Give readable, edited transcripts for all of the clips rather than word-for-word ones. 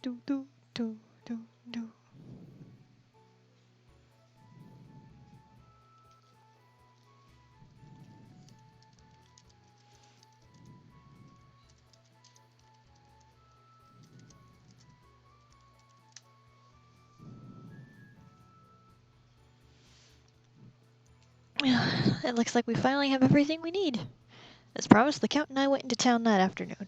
do, do, do, do, do. It looks like we finally have everything we need. As promised, the Count and I went into town that afternoon.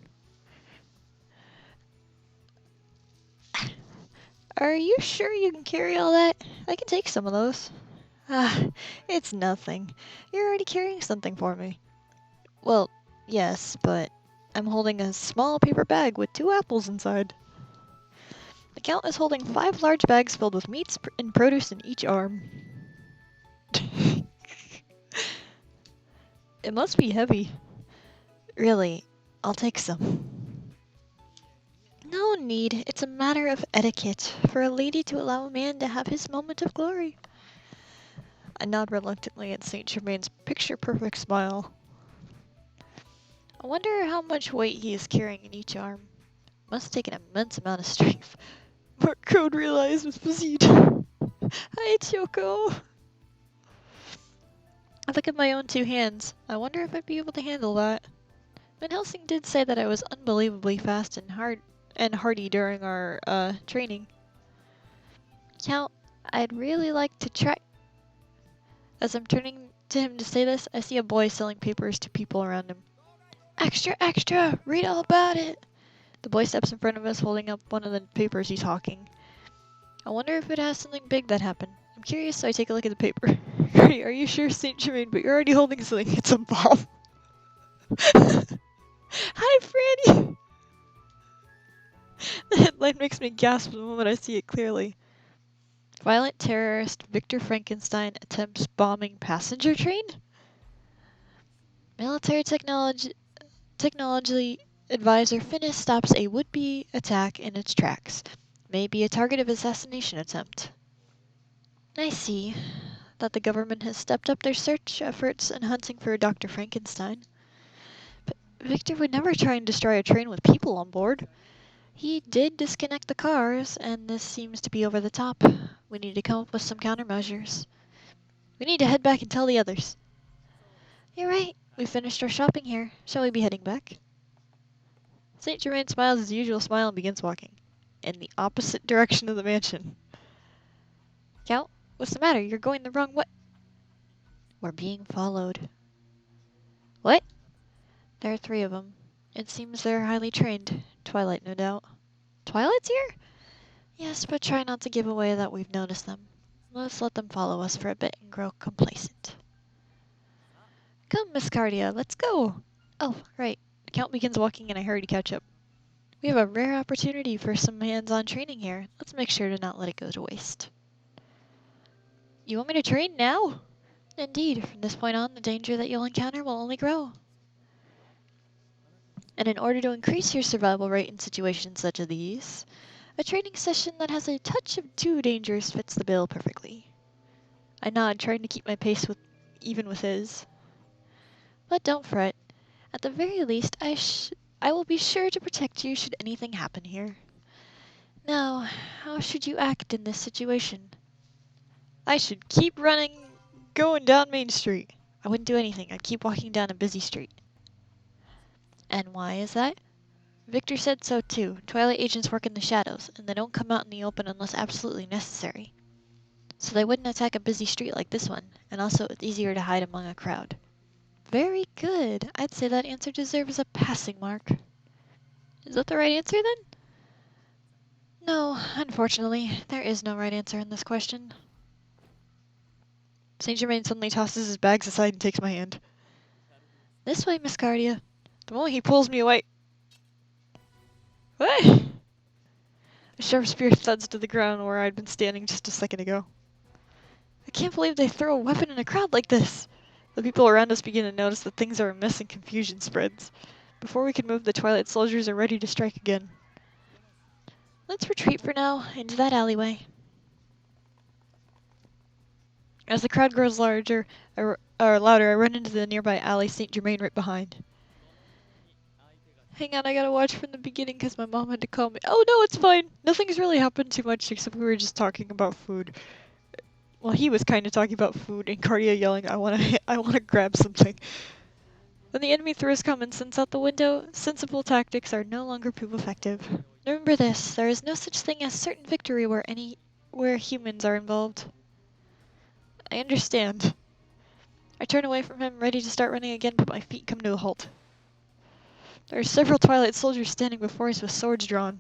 Are you sure you can carry all that? I can take some of those. Ah, it's nothing. You're already carrying something for me. Well, yes, but I'm holding a small paper bag with 2 apples inside. The Count is holding 5 large bags filled with meats and produce in each arm. It must be heavy. Really, I'll take some. No need. It's a matter of etiquette for a lady to allow a man to have his moment of glory. I nod reluctantly at Saint Germain's picture-perfect smile. I wonder how much weight he is carrying in each arm. Must take an immense amount of strength. Mark Code realized with Physique. Hi, Choco. I look at my own 2 hands. I wonder if I'd be able to handle that. Van Helsing did say that I was unbelievably fast and hardy during our training. Count, I'd really like to try. As I'm turning to him to say this, I see a boy selling papers to people around him. Extra, extra! Read all about it! The boy steps in front of us, holding up one of the papers he's hawking. I wonder if it has something big that happened. I'm curious, so I take a look at the paper. Great, are you sure, St. Germain? But you're already holding something. It's a bomb. Hi, Franny! The headline makes me gasp the moment I see it clearly. Violent terrorist Victor Frankenstein attempts bombing passenger train? Military technology advisor Finnis stops a would-be attack in its tracks. May be a target of assassination attempt. I see that the government has stepped up their search efforts in hunting for Dr. Frankenstein. But Victor would never try and destroy a train with people on board. He did disconnect the cars, and this seems to be over the top. We need to come up with some countermeasures. We need to head back and tell the others. You're right. We finished our shopping here. Shall we be heading back? Saint Germain smiles his usual smile and begins walking in the opposite direction of the mansion. Count, what's the matter? You're going the wrong way. We're being followed. What? There are 3 of them. It seems they're highly trained. Twilight, no doubt. Twilight's here? Yes, but try not to give away that we've noticed them. Let's let them follow us for a bit and grow complacent. Come, Miss Cardia, let's go! Oh, right. The Count begins walking and I hurry to catch up. We have a rare opportunity for some hands-on training here. Let's make sure to not let it go to waste. You want me to train now? Indeed, from this point on, the danger that you'll encounter will only grow. And in order to increase your survival rate in situations such as these, a training session that has a touch of 2 dangers fits the bill perfectly. I nod, trying to keep my pace even with his. But don't fret. At the very least, I will be sure to protect you should anything happen here. Now, how should you act in this situation? I should keep going down Main Street. I wouldn't do anything. I'd keep walking down a busy street. And why is that? Victor said so too. Twilight agents work in the shadows, and they don't come out in the open unless absolutely necessary. So they wouldn't attack a busy street like this one, and also it's easier to hide among a crowd. Very good. I'd say that answer deserves a passing mark. Is that the right answer then? No, unfortunately, there is no right answer in this question. Saint Germain suddenly tosses his bags aside and takes my hand. This way, Miss Cardia. The moment he pulls me away. What? A sharp spear thuds to the ground where I'd been standing just a second ago. I can't believe they throw a weapon in a crowd like this. The people around us begin to notice that things are amiss and confusion spreads. Before we can move, the Twilight soldiers are ready to strike again. Let's retreat for now, into that alleyway. As the crowd grows louder, I run into the nearby alley, Saint Germain right behind. Hang on, I gotta watch from the beginning because my mom had to call me. Oh no, it's fine. Nothing's really happened too much except we were just talking about food. Well, he was kind of talking about food and Cardia yelling, I wanna grab something. When the enemy throws common sense out the window, sensible tactics are no longer prove effective. Remember this, there is no such thing as certain victory where humans are involved. I understand. I turn away from him, ready to start running again, but my feet come to a halt. There are several Twilight soldiers standing before us with swords drawn.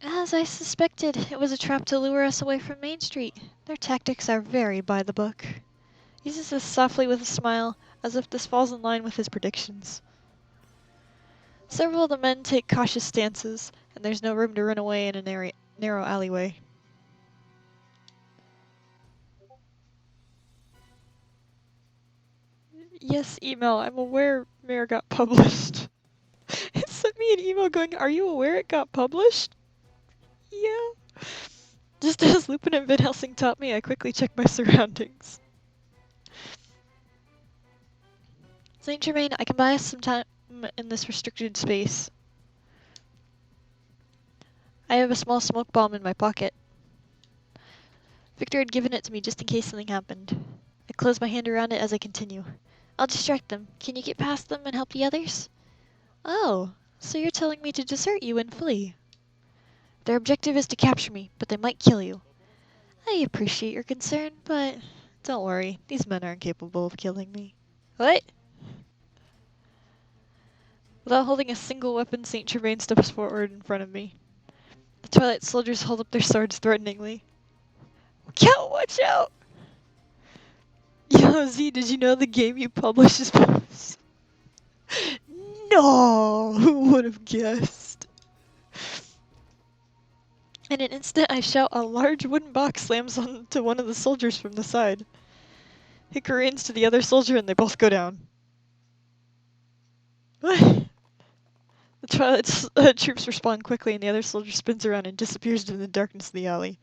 As I suspected, it was a trap to lure us away from Main Street. Their tactics are very by the book. He says this softly with a smile, as if this falls in line with his predictions. Several of the men take cautious stances, and there's no room to run away in a narrow alleyway. Yes, email. I'm aware Mayor got published. It sent me an email going, are you aware it got published? Yeah. Just as Lupin and Van Helsing taught me, I quickly checked my surroundings. Saint Germain, I can buy us some time in this restricted space. I have a small smoke bomb in my pocket. Victor had given it to me just in case something happened. I close my hand around it as I continue. I'll distract them. Can you get past them and help the others? Oh, so you're telling me to desert you and flee. Their objective is to capture me, but they might kill you. I appreciate your concern, but don't worry. These men aren't capable of killing me. What? Without holding a single weapon, Saint Germain steps forward in front of me. The Twilight soldiers hold up their swords threateningly. Cal, watch out! Yo, Z, did you know the game you published is published? No! Who would have guessed? In an instant, I shout, a large wooden box slams onto one of the soldiers from the side. He careens to the other soldier and they both go down. The Twilight troops respond quickly and the other soldier spins around and disappears into the darkness of the alley.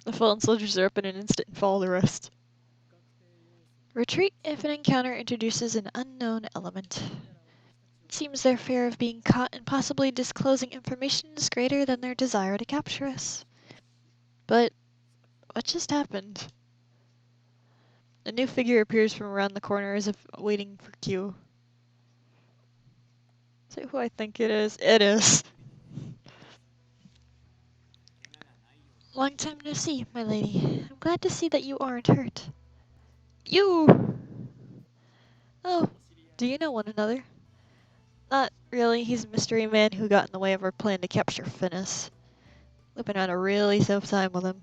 The fallen soldiers are up in an instant and follow the rest. Retreat if an encounter introduces an unknown element. It seems their fear of being caught and possibly disclosing information is greater than their desire to capture us. But what just happened? A new figure appears from around the corner as if waiting for cue. Is it who I think it is? It is. Long time no see, my lady. I'm glad to see that you aren't hurt. You! Oh, do you know one another? Not really. He's a mystery man who got in the way of our plan to capture Finis. Lupin had a really tough time with him.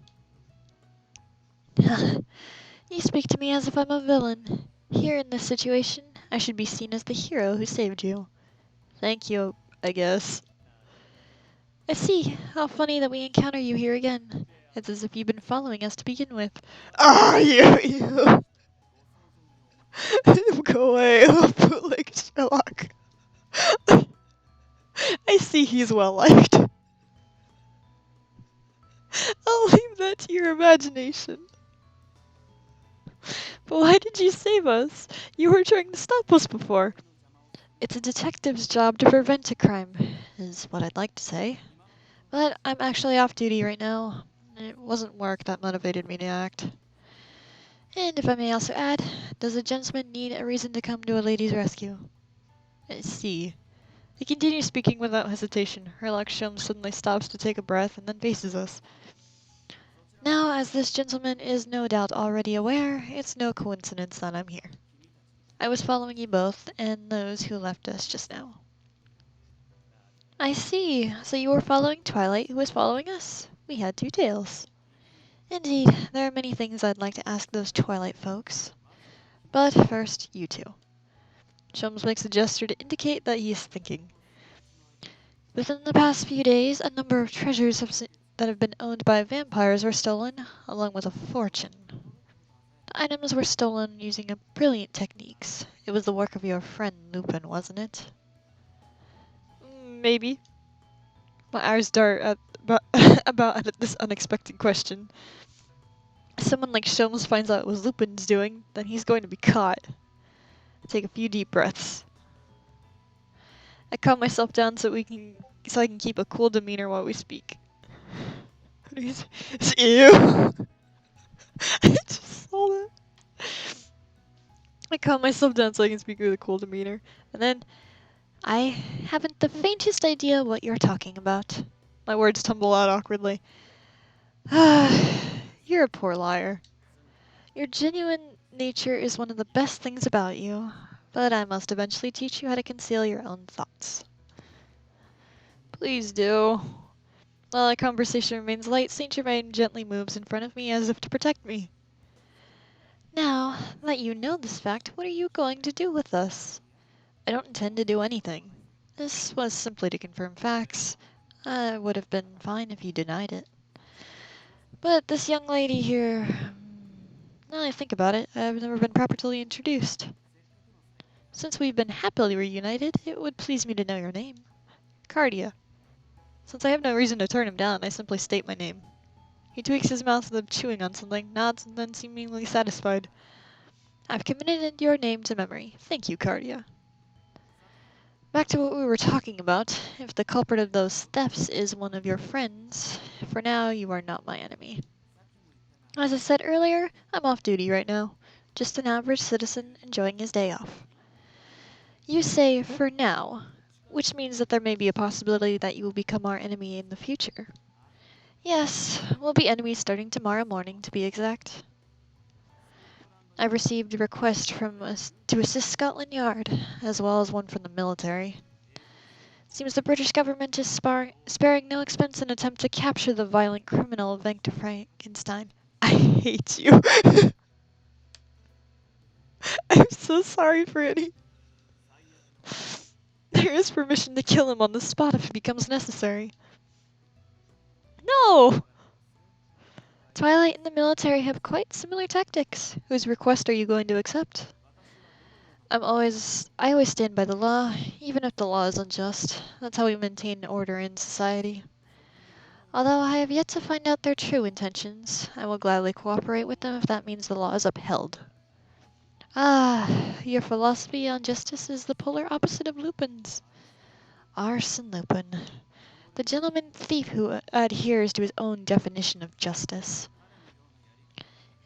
You speak to me as if I'm a villain. Here in this situation, I should be seen as the hero who saved you. Thank you, I guess. I see. How funny that we encounter you here again. It's as if you've been following us to begin with. Ah, you! Go away, bootleg Sherlock. I see he's well liked. I'll leave that to your imagination. But why did you save us? You were trying to stop us before. It's a detective's job to prevent a crime, is what I'd like to say. But I'm actually off duty right now. It wasn't work that motivated me to act. And if I may also add, does a gentleman need a reason to come to a lady's rescue? I see. He continues speaking without hesitation. Herlock Sholmes suddenly stops to take a breath and then faces us. Now, as this gentleman is no doubt already aware, it's no coincidence that I'm here. I was following you both, and those who left us just now. I see. So you were following Twilight, who was following us. We had two tails. Indeed, there are many things I'd like to ask those Twilight folks. But first, you two. Sholmes makes a gesture to indicate that he is thinking. Within the past few days, a number of treasures that have been owned by vampires were stolen, along with a fortune. The items were stolen using brilliant techniques. It was the work of your friend Lupin, wasn't it? Maybe. My eyes dart about at this unexpected question. If someone like Sholmes finds out it was Lupin's doing, then he's going to be caught. Take a few deep breaths. I calm myself down so I can keep a cool demeanor while we speak. It's ew. I just saw that. I calm myself down so I can speak with a cool demeanor. And then, I haven't the faintest idea what you're talking about. My words tumble out awkwardly. You're a poor liar. Your genuine nature is one of the best things about you, but I must eventually teach you how to conceal your own thoughts. Please do. While our conversation remains light, Saint Germain gently moves in front of me as if to protect me. Now that you know this fact, what are you going to do with us? I don't intend to do anything. This was simply to confirm facts. I would have been fine if you denied it. But this young lady here... Now that I think about it, I've never been properly introduced. Since we've been happily reunited, it would please me to know your name. Cardia. Since I have no reason to turn him down, I simply state my name. He tweaks his mouth as if chewing on something, nods, and then seemingly satisfied. I've committed your name to memory. Thank you, Cardia. Back to what we were talking about. If the culprit of those thefts is one of your friends, for now you are not my enemy. As I said earlier, I'm off duty right now. Just an average citizen enjoying his day off. You say, for now, which means that there may be a possibility that you will become our enemy in the future. Yes, we'll be enemies starting tomorrow morning, to be exact. I've received a request from us to assist Scotland Yard, as well as one from the military. Seems the British government is sparing no expense in an attempt to capture the violent criminal Victor Frankenstein. I hate you. I'm so sorry, Franny. There is permission to kill him on the spot if it becomes necessary. No! Twilight and the military have quite similar tactics. Whose request are you going to accept? I always stand by the law, even if the law is unjust. That's how we maintain order in society. Although I have yet to find out their true intentions, I will gladly cooperate with them if that means the law is upheld. Ah, your philosophy on justice is the polar opposite of Lupin's. Arsène Lupin, the gentleman thief who adheres to his own definition of justice.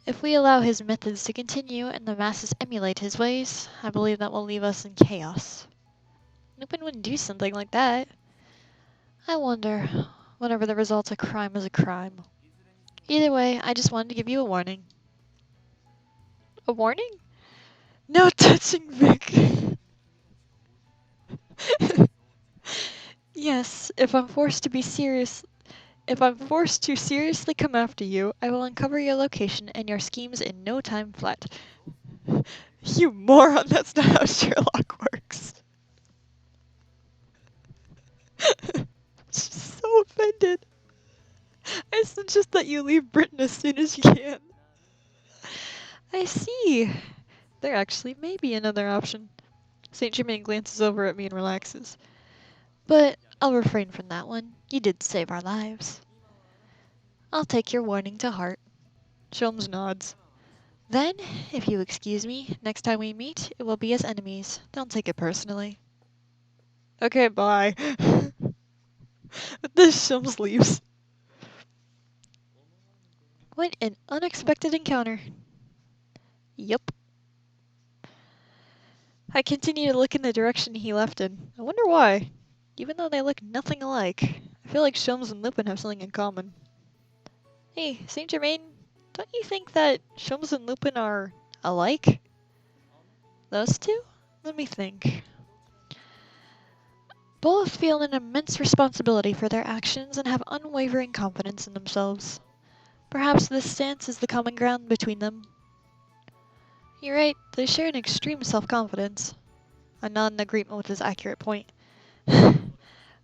If we allow his methods to continue and the masses emulate his ways, I believe that will leave us in chaos. Lupin wouldn't do something like that. I wonder, whatever the result, a crime is a crime. Either way, I just wanted to give you a warning. A warning? No touching Vic! Yes, if I'm forced to seriously come after you, I will uncover your location and your schemes in no time flat. You moron, that's not how Sherlock works. She's so offended. I suggest that you leave Britain as soon as you can. I see. There actually may be another option. Saint Germain glances over at me and relaxes. But I'll refrain from that one. You did save our lives. I'll take your warning to heart. Sholmes nods. Then, if you excuse me, next time we meet, it will be as enemies. Don't take it personally. Okay, bye. This Sholmes leaves. What an unexpected encounter. Yup. I continue to look in the direction he left in. I wonder why. Even though they look nothing alike, I feel like Sholmes and Lupin have something in common. Hey, Saint Germain, don't you think that Sholmes and Lupin are alike? Those two? Let me think. Both feel an immense responsibility for their actions and have unwavering confidence in themselves. Perhaps this stance is the common ground between them. You're right, they share an extreme self-confidence. I nod in agreement with his accurate point.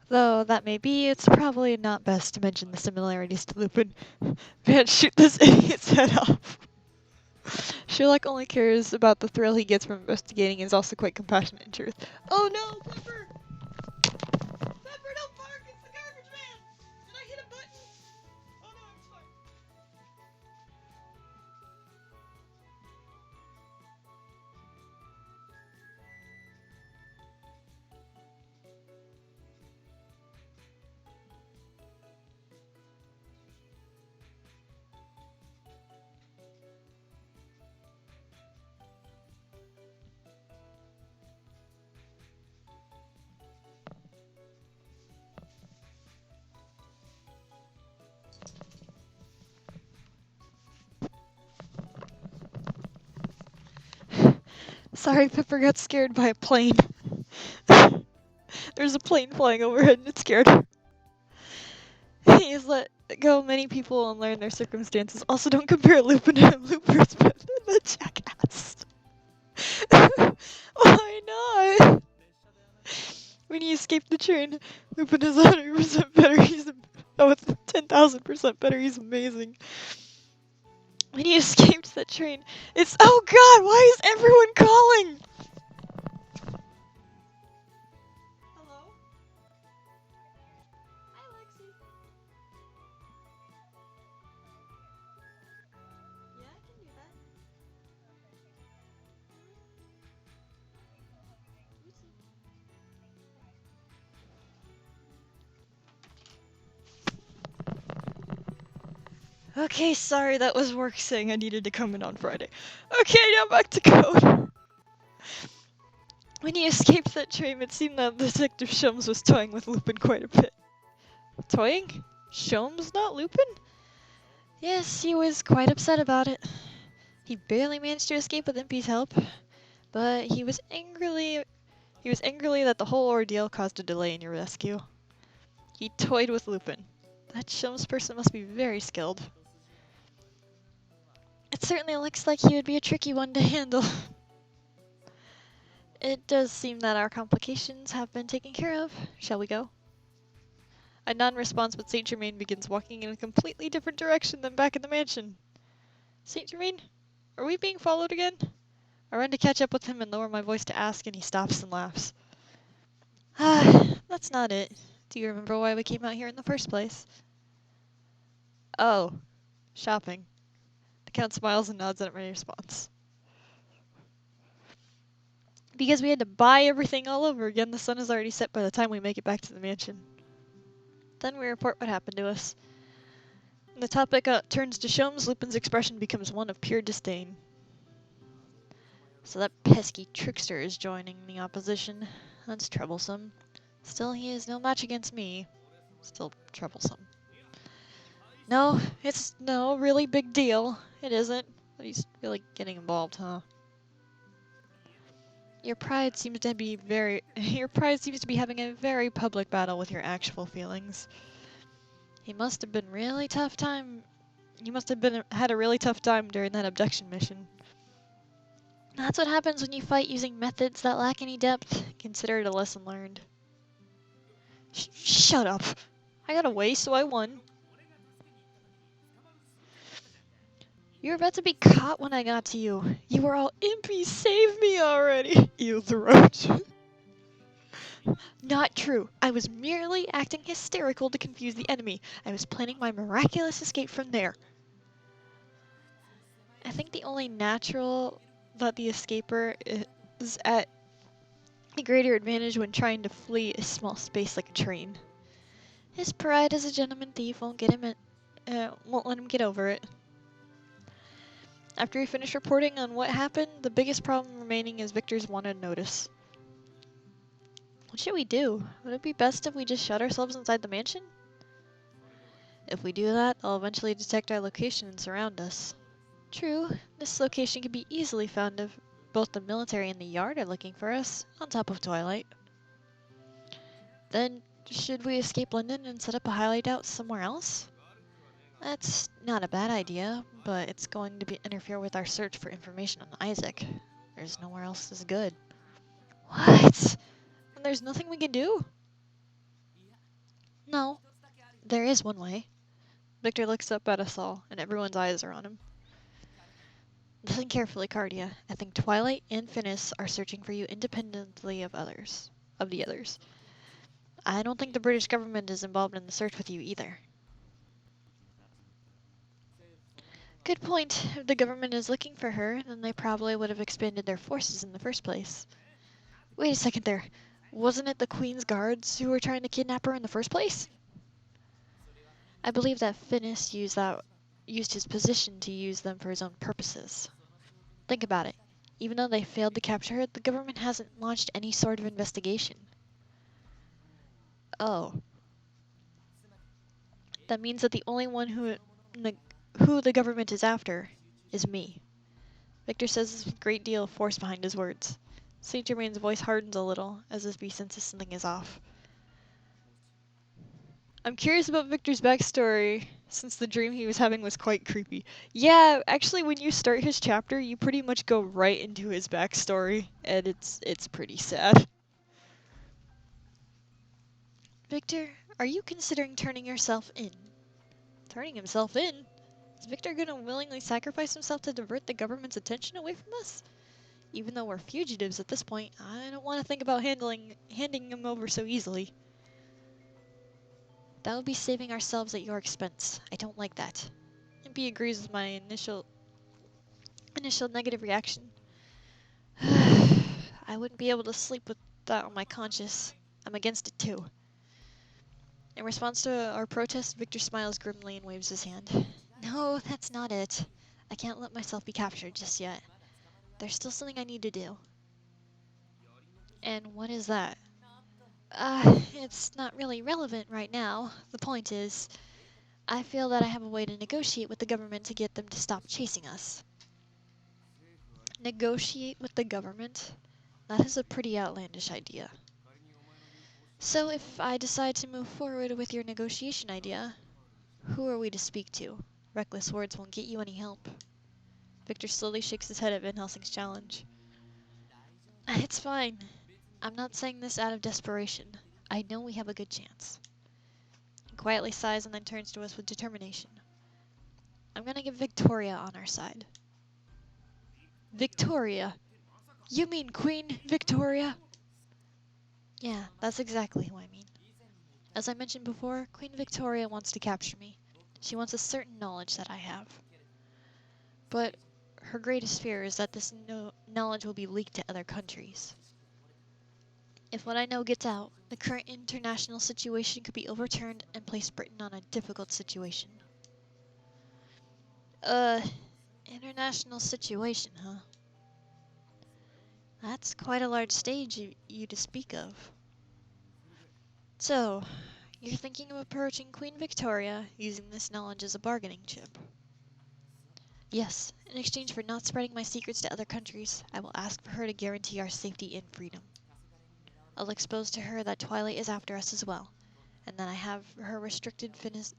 Though that may be, it's probably not best to mention the similarities to Lupin. Man, shoot this idiot's head off. Sherlock only cares about the thrill he gets from investigating and is also quite compassionate in truth. Oh no, Pepper! Pepper, don't bark! It's the garbage man! Did I hit a button? Oh no, I'm sorry. Sorry, Pepper got scared by a plane. There's a plane flying overhead and it scared her. He has let go many people and learn their circumstances. Also, don't compare Lupin to Looper's the jackass. Why not? When he escaped the train, Lupin is 100% better. Oh, it's 10,000% better. He's amazing. When he escaped the train, it's oh god, why is everyone calling? Hello? Hi, Lexi. Yeah, I can do that. You too. Okay, sorry, that was work saying I needed to come in on Friday. Okay, now back to code. When he escaped that train, it seemed that Detective Shums was toying with Lupin quite a bit. Toying? Shums, not Lupin? Yes, he was quite upset about it. He barely managed to escape with Impy's help, but he was angrily that the whole ordeal caused a delay in your rescue. He toyed with Lupin. That Shums person must be very skilled. It certainly looks like he would be a tricky one to handle. It does seem that our complications have been taken care of. Shall we go? A non-response, but Saint Germain begins walking in a completely different direction than back in the mansion. Saint Germain, are we being followed again? I run to catch up with him and lower my voice to ask, and he stops and laughs. Ah, that's not it. Do you remember why we came out here in the first place? Oh, shopping. The Count smiles and nods at my response. Because we had to buy everything all over again, the sun is already set by the time we make it back to the mansion. Then we report what happened to us. When the topic turns to Sholmes, Lupin's expression becomes one of pure disdain. So that pesky trickster is joining the opposition. That's troublesome. Still, he is no match against me. Still troublesome. No, it's no really big deal. It isn't. But he's really getting involved, huh? Your pride seems to be having a very public battle with your actual feelings. He must have been really tough time. You must have had a really tough time during that abduction mission. That's what happens when you fight using methods that lack any depth. Consider it a lesson learned. Shut up. I got away, so I won. You were about to be caught when I got to you. You were all impy, save me already. You throat. Not true. I was merely acting hysterical to confuse the enemy. I was planning my miraculous escape from there. I think the only natural that the escaper is at a greater advantage when trying to flee a small space like a train. His pride as a gentleman thief won't let him get over it. After we finish reporting on what happened, the biggest problem remaining is Victor's wanted notice. What should we do? Would it be best if we just shut ourselves inside the mansion? If we do that, they'll eventually detect our location and surround us. True, this location can be easily found if both the military and the yard are looking for us, on top of Twilight. Then, should we escape London and set up a hideout somewhere else? That's not a bad idea, but it's going to interfere with our search for information on Isaac. There's nowhere else as good. What? And there's nothing we can do? No, there is one way. Victor looks up at us all, and everyone's eyes are on him. Listen carefully, Cardia. I think Twilight and Finis are searching for you independently of the others. I don't think the British government is involved in the search with you either. Good point. If the government is looking for her, then they probably would have expanded their forces in the first place. Wait a second there. Wasn't it the Queen's guards who were trying to kidnap her in the first place? I believe that Finis used his position to use them for his own purposes. Think about it. Even though they failed to capture her, the government hasn't launched any sort of investigation. Oh. That means that the only one who the government is after is me. Victor says this with a great deal of force behind his words. Saint Germain's voice hardens a little, as if he senses something is off. I'm curious about Victor's backstory, since the dream he was having was quite creepy. Yeah, actually, when you start his chapter, you pretty much go right into his backstory, and it's pretty sad. Victor, are you considering turning yourself in? Turning himself in? Is Victor gonna willingly sacrifice himself to divert the government's attention away from us? Even though we're fugitives at this point, I don't want to think about handing him over so easily. That would be saving ourselves at your expense. I don't like that. MP agrees with my initial negative reaction. I wouldn't be able to sleep with that on my conscience. I'm against it too. In response to our protest, Victor smiles grimly and waves his hand. No, that's not it. I can't let myself be captured just yet. There's still something I need to do. And what is that? It's not really relevant right now. The point is, I feel that I have a way to negotiate with the government to get them to stop chasing us. Negotiate with the government? That is a pretty outlandish idea. So if I decide to move forward with your negotiation idea, who are we to speak to? Reckless words won't get you any help. Victor slowly shakes his head at Van Helsing's challenge. It's fine. I'm not saying this out of desperation. I know we have a good chance. He quietly sighs and then turns to us with determination. I'm gonna get Victoria on our side. Victoria? You mean Queen Victoria? Yeah, that's exactly who I mean. As I mentioned before, Queen Victoria wants to capture me. She wants a certain knowledge that I have. But her greatest fear is that this knowledge will be leaked to other countries. If what I know gets out, the current international situation could be overturned and place Britain on a difficult situation. International situation, huh? That's quite a large stage you to speak of. So, you're thinking of approaching Queen Victoria using this knowledge as a bargaining chip. Yes, in exchange for not spreading my secrets to other countries, I will ask for her to guarantee our safety and freedom. I'll expose to her that Twilight is after us as well, and that I have her restrict Finis's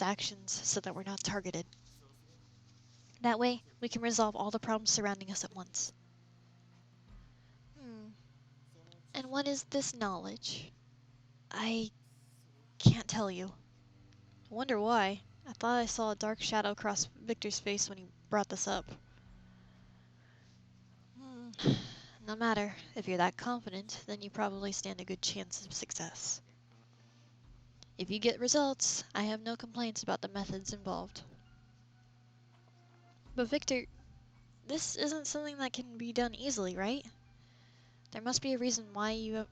actions so that we're not targeted. That way, we can resolve all the problems surrounding us at once. And what is this knowledge? I can't tell you. I wonder why. I thought I saw a dark shadow cross Victor's face when he brought this up. No matter. If you're that confident, then you probably stand a good chance of success. If you get results, I have no complaints about the methods involved. But Victor, this isn't something that can be done easily, right? There must be a reason why you have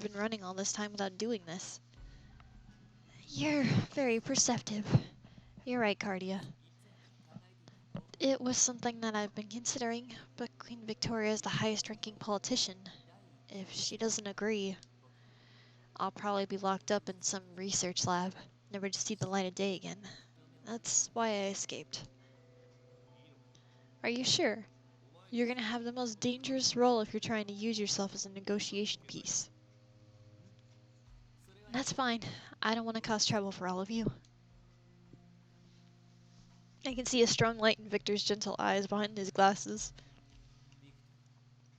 been running all this time without doing this. You're very perceptive. You're right, Cardia. It was something that I've been considering, but Queen Victoria is the highest-ranking politician. If she doesn't agree, I'll probably be locked up in some research lab, never to see the light of day again. That's why I escaped. Are you sure? You're gonna have the most dangerous role if you're trying to use yourself as a negotiation piece. That's fine. I don't want to cause trouble for all of you. I can see a strong light in Victor's gentle eyes behind his glasses.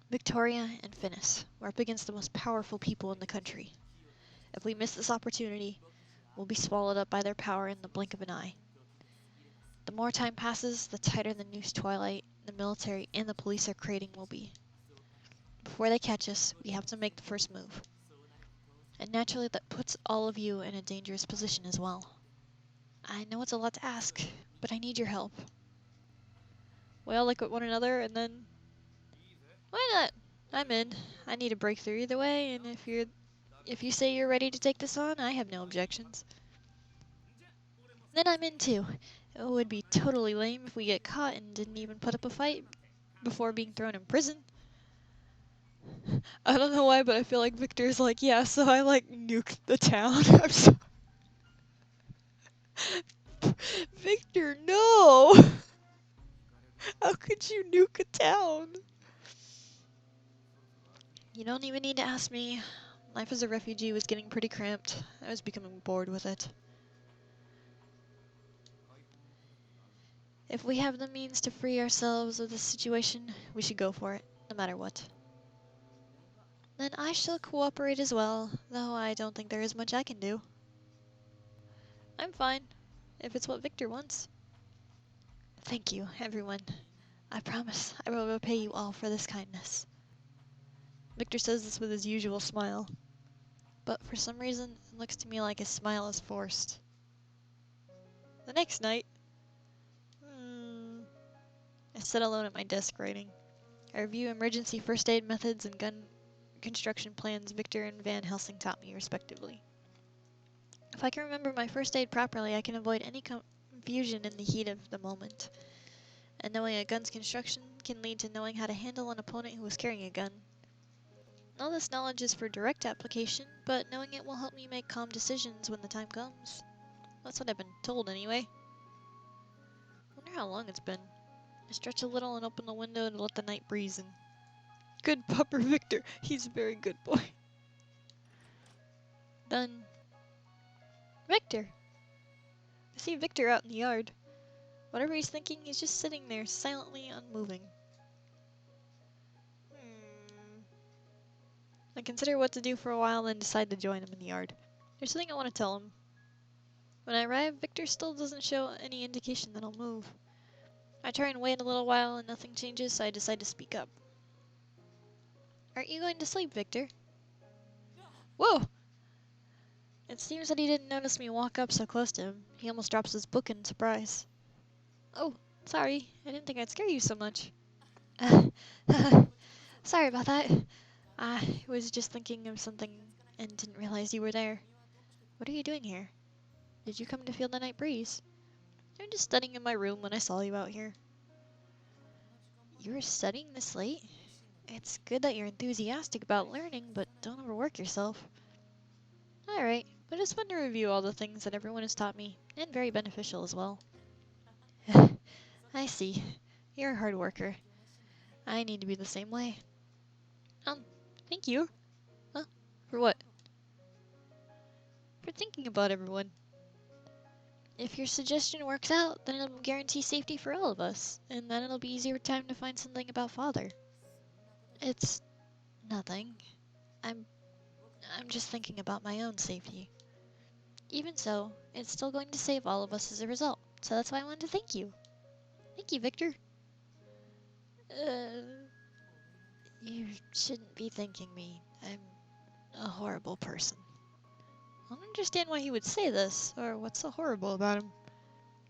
Victoria and Finis, we're up against the most powerful people in the country. If we miss this opportunity, we'll be swallowed up by their power in the blink of an eye. The more time passes, the tighter the noose Twilight, the military, and the police are creating will be. Before they catch us, we have to make the first move. And naturally, that puts all of you in a dangerous position as well. I know it's a lot to ask, but I need your help. We all look at one another, and then... Why not? I'm in. I need a breakthrough either way, and if you say you're ready to take this on, I have no objections. Then I'm in too. It would be totally lame if we get caught and didn't even put up a fight before being thrown in prison. I don't know why, but I feel like Victor's like, yeah, so I like nuked the town. I'm so Victor, no! How could you nuke a town? You don't even need to ask me. Life as a refugee was getting pretty cramped. I was becoming bored with it. If we have the means to free ourselves of this situation, we should go for it, no matter what. Then I shall cooperate as well, though I don't think there is much I can do. I'm fine, if it's what Victor wants. Thank you, everyone. I promise I will repay you all for this kindness. Victor says this with his usual smile, but for some reason it looks to me like his smile is forced. The next night, I sit alone at my desk writing. I review emergency first aid methods and gun construction plans Victor and Van Helsing taught me respectively. If I can remember my first aid properly, I can avoid any confusion in the heat of the moment. And knowing a gun's construction can lead to knowing how to handle an opponent who is carrying a gun. All this knowledge is for direct application, but knowing it will help me make calm decisions when the time comes. That's what I've been told anyway. Wonder how long it's been. I stretch a little and open the window to let the night breeze in. Good pupper Victor. He's a very good boy. Done. Victor! I see Victor out in the yard. Whatever he's thinking, he's just sitting there, silently unmoving. I consider what to do for a while, then decide to join him in the yard. There's something I want to tell him. When I arrive, Victor still doesn't show any indication that I'll move. I try and wait a little while and nothing changes, so I decide to speak up. Aren't you going to sleep, Victor? Whoa! It seems that he didn't notice me walk up so close to him. He almost drops his book in surprise. Oh, sorry. I didn't think I'd scare you so much. Sorry about that. I was just thinking of something and didn't realize you were there. What are you doing here? Did you come to feel the night breeze? I'm just studying in my room when I saw you out here. You were studying this late? It's good that you're enthusiastic about learning, but don't overwork yourself. Alright, but it's fun to review all the things that everyone has taught me, and very beneficial as well. I see. You're a hard worker. I need to be the same way. Thank you. Huh? For what? For thinking about everyone. If your suggestion works out, then it'll guarantee safety for all of us, and then it'll be easier time to find something about Father. It's nothing. I'm just thinking about my own safety. Even so, it's still going to save all of us as a result, so that's why I wanted to thank you. Thank you, Victor. You shouldn't be thanking me. I'm a horrible person. I don't understand why he would say this, or what's so horrible about him.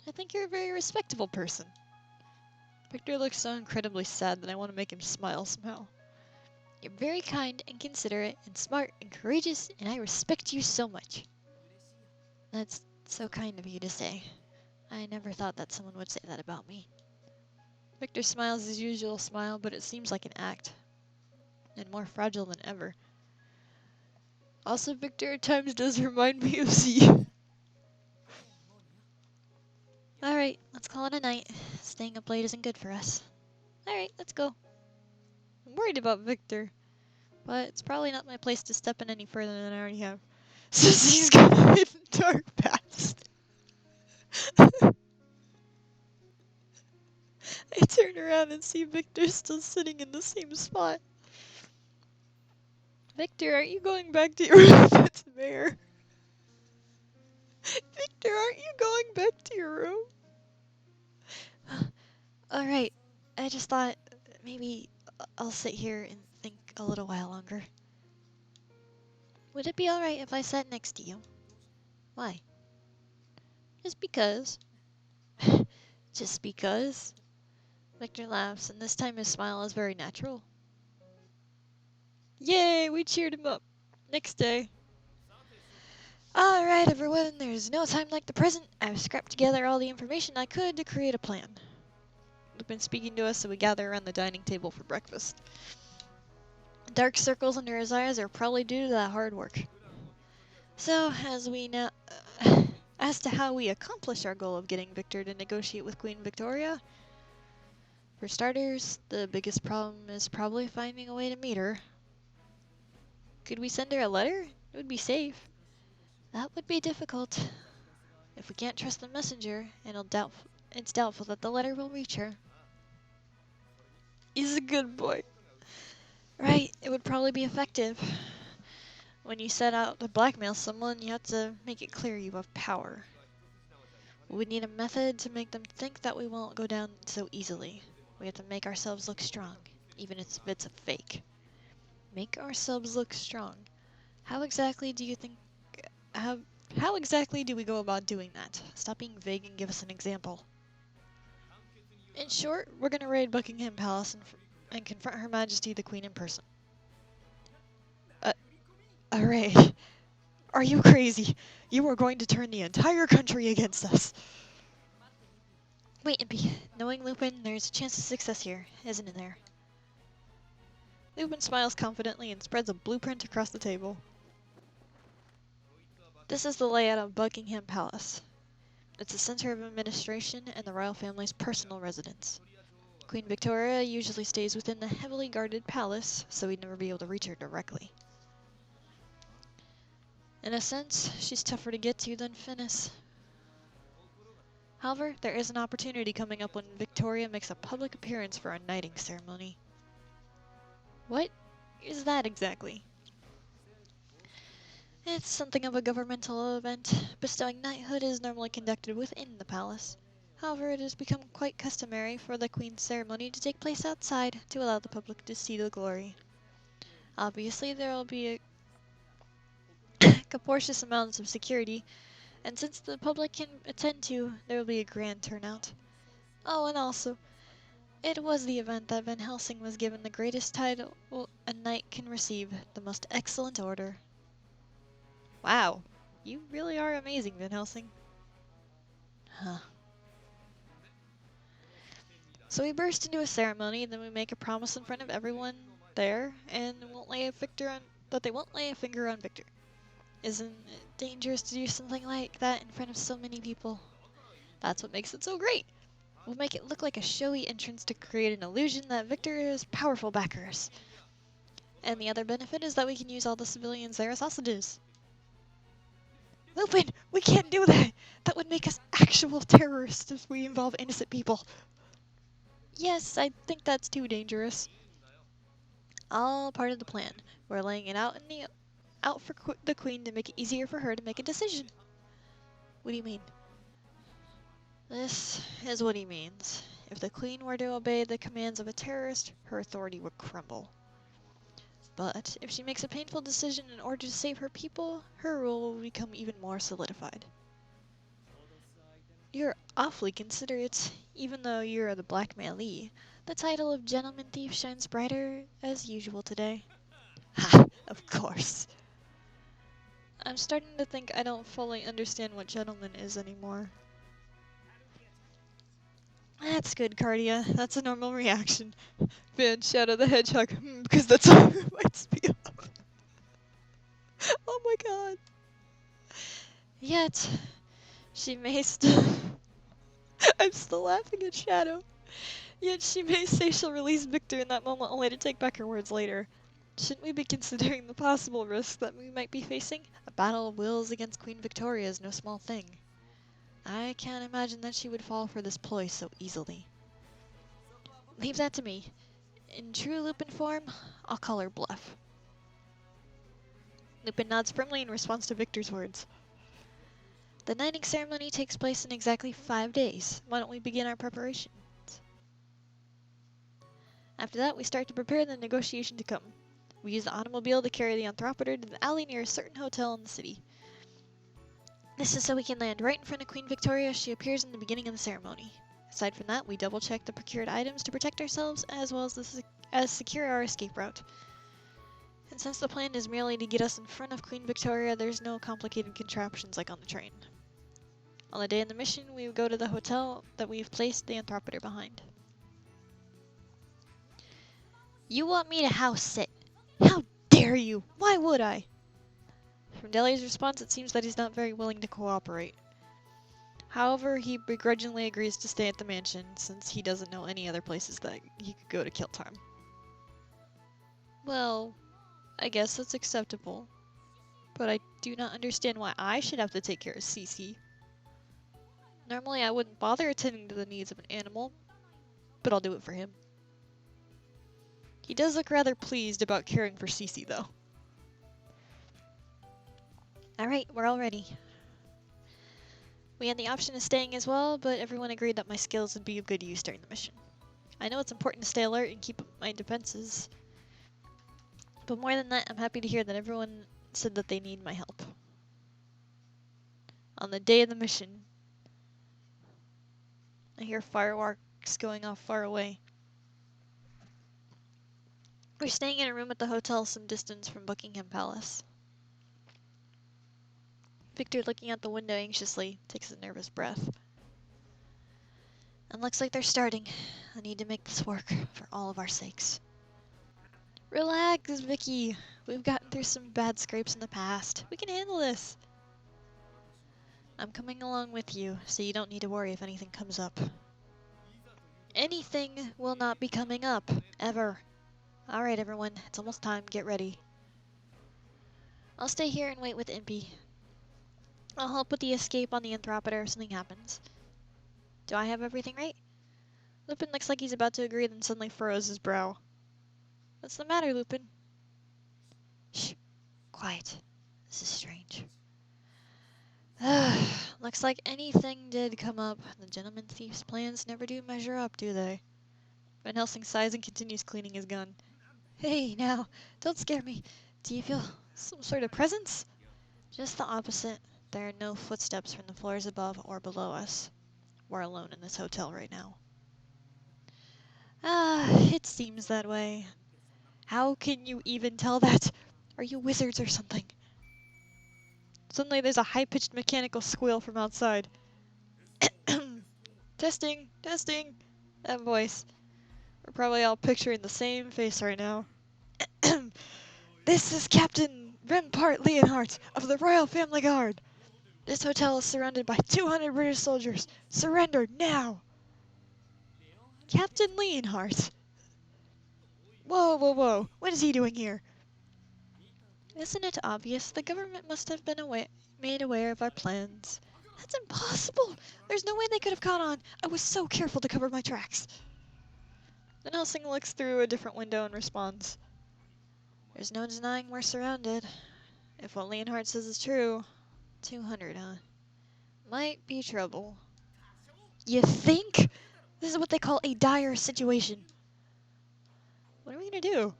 I think you're a very respectable person. Victor looks so incredibly sad that I want to make him smile somehow. You're very kind and considerate and smart and courageous, and I respect you so much. That's so kind of you to say. I never thought that someone would say that about me. Victor smiles his usual smile, but it seems like an act, and more fragile than ever. Also, Victor at times does remind me of Z. Alright, let's call it a night. Staying up late isn't good for us. Alright, let's go. I'm worried about Victor, but it's probably not my place to step in any further than I already have. Since he's gonna hit dark past. I turn around and see Victor still sitting in the same spot. Victor, aren't you going back to your room? It's Mayor. Victor, aren't you going back to your room? Alright, I just thought maybe I'll sit here and think a little while longer. Would it be alright if I sat next to you? Why? Just because. Just because? Victor laughs, and this time his smile is very natural. Yay, we cheered him up. Next day. Alright everyone, there's no time like the present. I've scrapped together all the information I could to create a plan. They've been speaking to us, so we gather around the dining table for breakfast. Dark circles under his eyes are probably due to that hard work. So, as to how we accomplish our goal of getting Victor to negotiate with Queen Victoria, For starters, the biggest problem is probably finding a way to meet her. Could we send her a letter? It would be safe. That would be difficult. If we can't trust the messenger, and it's doubtful that the letter will reach her. He's a good boy. Right, it would probably be effective. When you set out to blackmail someone, you have to make it clear you have power. We need a method to make them think that we won't go down so easily. We have to make ourselves look strong, even if it's a fake. Make ourselves look strong. How exactly do you think... How exactly do we go about doing that? Stop being vague and give us an example. In short, we're going to raid Buckingham Palace and confront Her Majesty the Queen in person. A raid? Are you crazy? You are going to turn the entire country against us. Wait, Impy. Knowing Lupin, there's a chance of success here, isn't it there? Lupin smiles confidently and spreads a blueprint across the table. This is the layout of Buckingham Palace. It's the center of administration and the royal family's personal residence. Queen Victoria usually stays within the heavily guarded palace, so we'd never be able to reach her directly. In a sense, she's tougher to get to than Finis. However, there is an opportunity coming up when Victoria makes a public appearance for a knighting ceremony. What is that exactly? It's something of a governmental event. Bestowing knighthood is normally conducted within the palace. However, it has become quite customary for the Queen's ceremony to take place outside to allow the public to see the glory. Obviously, there will be a capricious amounts of security, and since the public can attend to, there will be a grand turnout. Oh, and also, it was the event that Van Helsing was given the greatest title a knight can receive, the most excellent order. Wow, you really are amazing, Van Helsing. Huh. So we burst into a ceremony, then we make a promise in front of everyone there, and they won't lay a finger on Victor. Isn't it dangerous to do something like that in front of so many people? That's what makes it so great. We'll make it look like a showy entrance to create an illusion that Victor has powerful backers. And the other benefit is that we can use all the civilians there as hostages. Lupin, we can't do that! That would make us actual terrorists if we involve innocent people. Yes, I think that's too dangerous. All part of the plan. We're laying it out for the Queen to make it easier for her to make a decision. What do you mean? This is what he means. If the Queen were to obey the commands of a terrorist, her authority would crumble. But if she makes a painful decision in order to save her people, her rule will become even more solidified. You're awfully considerate, even though you're the blackmailee. The title of gentleman thief shines brighter as usual today. Ha! Of course. I'm starting to think I don't fully understand what gentleman is anymore. That's good, Cardia. That's a normal reaction. Van Shadow the Hedgehog, because that's all it reminds me of. Oh my god. Yet, she may still... I'm still laughing at Shadow. Yet she may say she'll release Victor in that moment only to take back her words later. Shouldn't we be considering the possible risk that we might be facing? A battle of wills against Queen Victoria is no small thing. I can't imagine that she would fall for this ploy so easily. Leave that to me. In true Lupin form, I'll call her bluff. Lupin nods firmly in response to Victor's words. The knighting ceremony takes place in exactly 5 days. Why don't we begin our preparations? After that, we start to prepare the negotiation to come. We use the automobile to carry the Anthropoder to the alley near a certain hotel in the city. This is so we can land right in front of Queen Victoria as she appears in the beginning of the ceremony. Aside from that, we double-check the procured items to protect ourselves as well as secure our escape route. And since the plan is merely to get us in front of Queen Victoria, there's no complicated contraptions like on the train. On the day of the mission, we go to the hotel that we've placed the Anthropoder behind. You want me to house sit? How dare you? Why would I? From Deli's response, it seems that he's not very willing to cooperate. However, he begrudgingly agrees to stay at the mansion since he doesn't know any other places that he could go to kill time. Well, I guess that's acceptable. But I do not understand why I should have to take care of Cece. Normally I wouldn't bother attending to the needs of an animal, but I'll do it for him. He does look rather pleased about caring for Cece, though. Alright, we're all ready. We had the option of staying as well, but everyone agreed that my skills would be of good use during the mission. I know it's important to stay alert and keep up my defenses, but more than that, I'm happy to hear that everyone said that they need my help. On the day of the mission, I hear fireworks going off far away. We're staying in a room at the hotel some distance from Buckingham Palace. Victor, looking out the window anxiously, takes a nervous breath. And looks like they're starting. I need to make this work for all of our sakes. Relax, Vicky. We've gotten through some bad scrapes in the past. We can handle this. I'm coming along with you, so you don't need to worry if anything comes up. Anything will not be coming up, ever. Alright, everyone, it's almost time. Get ready. I'll stay here and wait with Impy. I'll help with the escape on the Anthropoder if something happens. Do I have everything right? Lupin looks like he's about to agree, then suddenly furrows his brow. What's the matter, Lupin? Shh. Quiet. This is strange. Looks like anything did come up. The gentleman thief's plans never do measure up, do they? Van Helsing sighs and continues cleaning his gun. Hey, now, don't scare me. Do you feel some sort of presence? Just the opposite. There are no footsteps from the floors above or below us. We're alone in this hotel right now. It seems that way. How can you even tell that? Are you wizards or something? Suddenly there's a high-pitched mechanical squeal from outside. Testing, testing. That voice. We're probably all picturing the same face right now. This is Captain Rempart Leonhardt of the Royal Family Guard. This hotel is surrounded by 200 British soldiers. Surrender now! Captain Leonhardt? Whoa, whoa, whoa. What is he doing here? Isn't it obvious? The government must have been made aware of our plans. That's impossible! There's no way they could have caught on. I was so careful to cover my tracks. Then Helsing looks through a different window and responds. There's no denying we're surrounded. If what Leonhardt says is true, 200, huh? Might be trouble. You think? This is what they call a dire situation. What are we gonna do?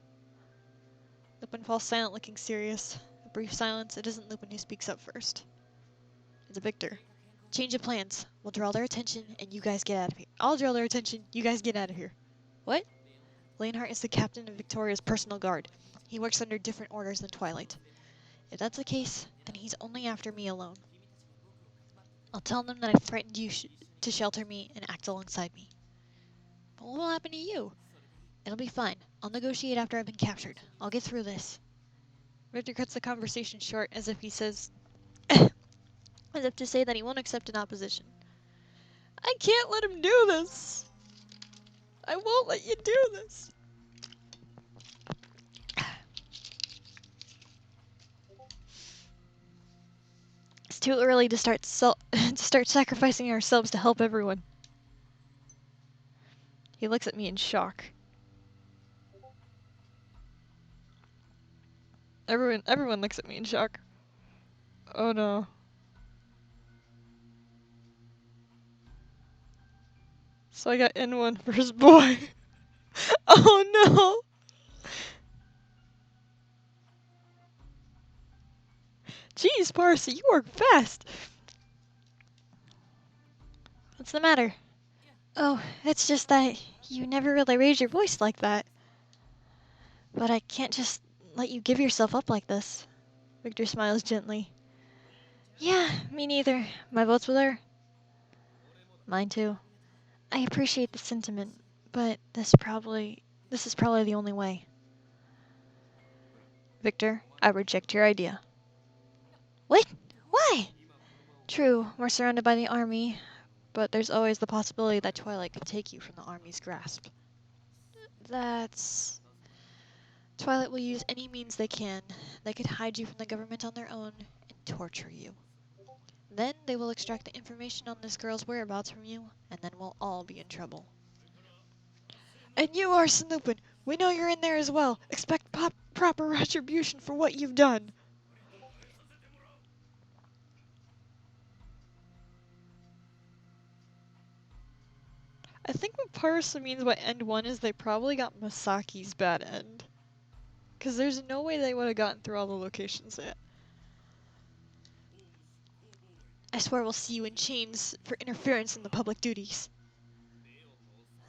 Lupin falls silent, looking serious. A brief silence. It isn't Lupin who speaks up first. It's Victor. Change of plans. We'll draw their attention, and you guys get out of here. I'll draw their attention. You guys get out of here. What? Leonhardt is the captain of Victoria's personal guard. He works under different orders than Twilight. If that's the case, then he's only after me alone. I'll tell them that I've threatened you to shelter me and act alongside me. But what will happen to you? It'll be fine. I'll negotiate after I've been captured. I'll get through this. Victor cuts the conversation short as if he says, as if to say that he won't accept an opposition. I can't let him do this. I won't let you do this. It's too early to start sacrificing ourselves to help everyone. He looks at me in shock. Everyone looks at me in shock. Oh no. So I got N1 for his boy. Oh no! Jeez, Parsi, you work fast! What's the matter? Oh, it's just that you never really raised your voice like that. But I can't just let you give yourself up like this. Victor smiles gently. Yeah, me neither. My vote's with her. Mine too. I appreciate the sentiment, but this is probably the only way. Victor, I reject your idea. What? Why? True, we're surrounded by the army, but there's always the possibility that Twilight could take you from the army's grasp. That's... Twilight will use any means they can. They could hide you from the government on their own and torture you. Then they will extract the information on this girl's whereabouts from you, and then we'll all be in trouble. And you are Snoopin! We know you're in there as well! Expect proper retribution for what you've done! I think what Parsa means by end one is they probably got Masaki's bad end. Because there's no way they would have gotten through all the locations yet. I swear we'll see you in chains for interference in the public duties.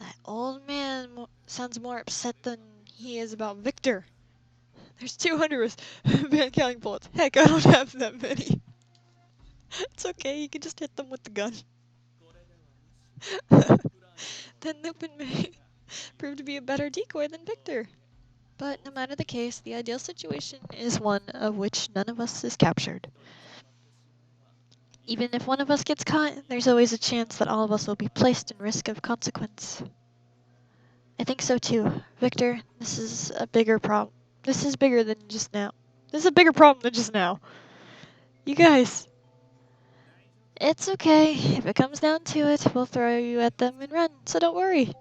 That old man sounds more upset than he is about Victor. There's 200 Van counting bullets. Heck, I don't have that many. It's okay, you can just hit them with the gun. Then Lupin may prove to be a better decoy than Victor. But no matter the case, the ideal situation is one of which none of us is captured. Even if one of us gets caught, there's always a chance that all of us will be placed in risk of consequence. I think so too. Victor, this is a bigger problem. This is bigger than just now. This is a bigger problem than just now. You guys. It's okay. If it comes down to it, we'll throw you at them and run, so don't worry.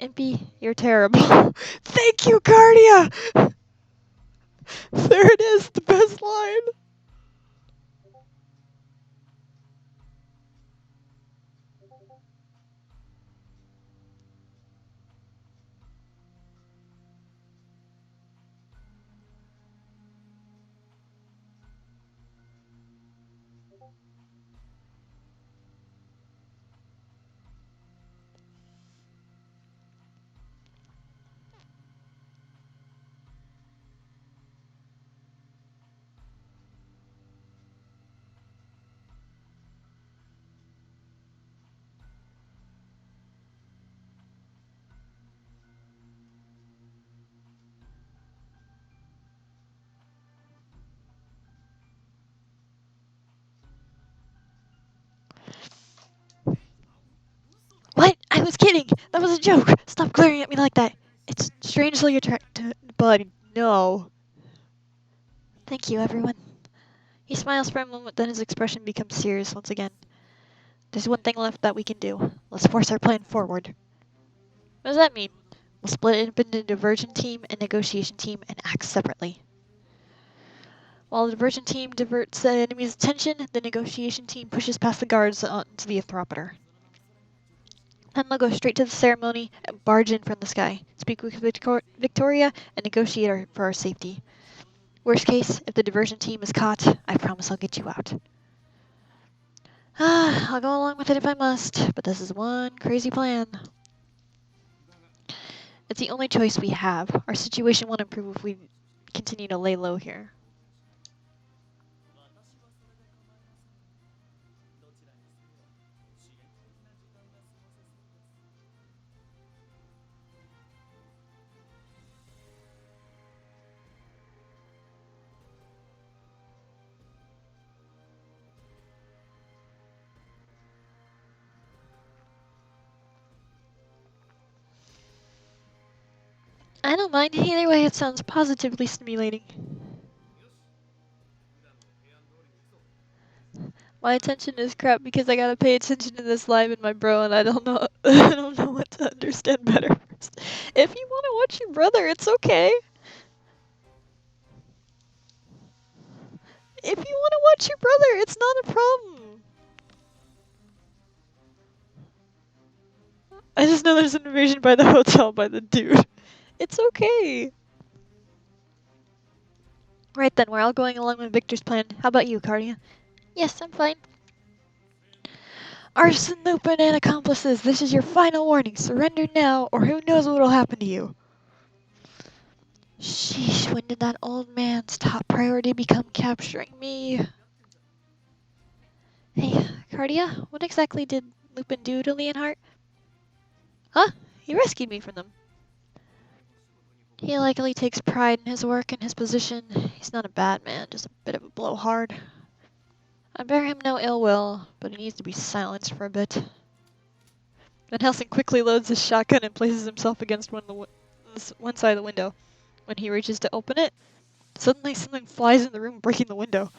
Impy, you're terrible. Thank you, Cardia! There it is, the best line. What? I was kidding. That was a joke. Stop glaring at me like that. It's strangely attractive, but no. Thank you, everyone. He smiles for a moment, then his expression becomes serious once again. There's one thing left that we can do. Let's force our plan forward. What does that mean? We'll split it up into diversion team and negotiation team and act separately. While the diversion team diverts the enemy's attention, the negotiation team pushes past the guards onto the Anthropometer. Then they'll go straight to the ceremony and barge in from the sky, speak with Victoria, and negotiate for our safety. Worst case, if the diversion team is caught, I promise I'll get you out. I'll go along with it if I must, but this is one crazy plan. It's the only choice we have. Our situation won't improve if we continue to lay low here. I don't mind. Either way, it sounds positively stimulating. My attention is crap because I gotta pay attention to this live in my bro, and I don't know. I don't know what to understand better first. If you want to watch your brother, it's okay. If you want to watch your brother, it's not a problem. I just know there's an invasion by the hotel by the dude. It's okay. Right then, we're all going along with Victor's plan. How about you, Cardia? Yes, I'm fine. Arson, Lupin, and accomplices, this is your final warning. Surrender now, or who knows what will happen to you. Sheesh, when did that old man's top priority become capturing me? Hey, Cardia, what exactly did Lupin do to Leonhardt? Huh? He rescued me from them. He likely takes pride in his work and his position. He's not a bad man, just a bit of a blowhard. I bear him no ill will, but he needs to be silenced for a bit. Van Helsing quickly loads his shotgun and places himself against one side of the window. When he reaches to open it, suddenly something flies in the room, breaking the window.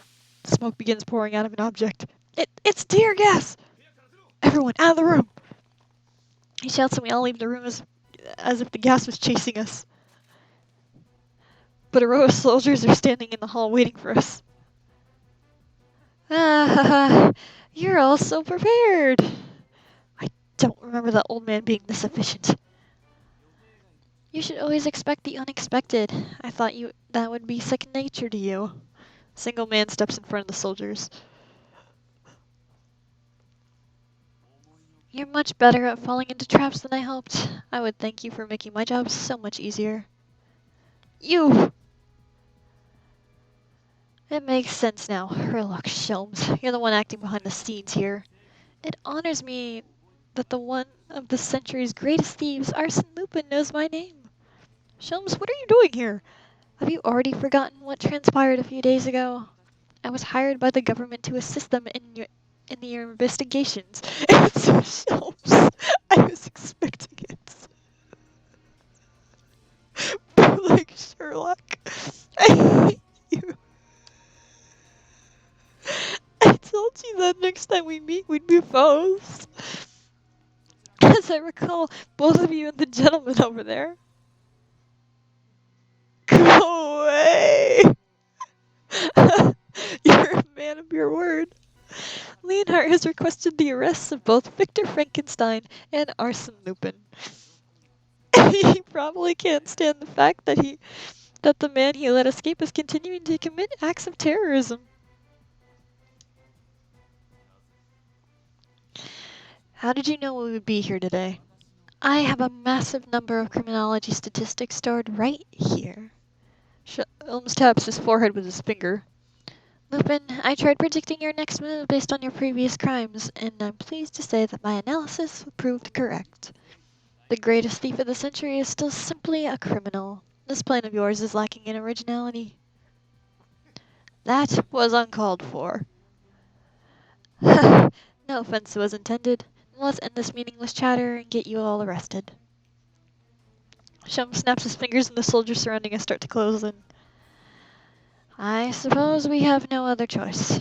Smoke begins pouring out of an object. It's tear gas! Everyone, out of the room! He shouts and we all leave the room as if the gas was chasing us. But a row of soldiers are standing in the hall waiting for us. Ah, you're all so prepared. I don't remember that old man being this efficient. You should always expect the unexpected. I thought that would be second nature to you. A single man steps in front of the soldiers. You're much better at falling into traps than I hoped. I would thank you for making my job so much easier. You! It makes sense now. Relax, Sholmes. You're the one acting behind the scenes here. It honors me that the one of the century's greatest thieves, Arsene Lupin, knows my name. Sholmes, what are you doing here? Have you already forgotten what transpired a few days ago? I was hired by the government to assist them in your investigations. It's Sholmes. I was expecting it. Like Sherlock. I hate you. I told you that next time we meet, we'd be foes. As I recall, both of you and the gentleman over there. Go away! You're a man of your word. Leonhardt has requested the arrests of both Victor Frankenstein and Arsene Lupin. He probably can't stand the fact that the man he let escape is continuing to commit acts of terrorism. How did you know we would be here today? I have a massive number of criminology statistics stored right here. Holmes taps his forehead with his finger. Lupin, I tried predicting your next move based on your previous crimes, and I'm pleased to say that my analysis proved correct. The greatest thief of the century is still simply a criminal. This plan of yours is lacking in originality. That was uncalled for. No offense was intended. Let's end this meaningless chatter and get you all arrested. Shum snaps his fingers and the soldiers surrounding us start to close in. I suppose we have no other choice.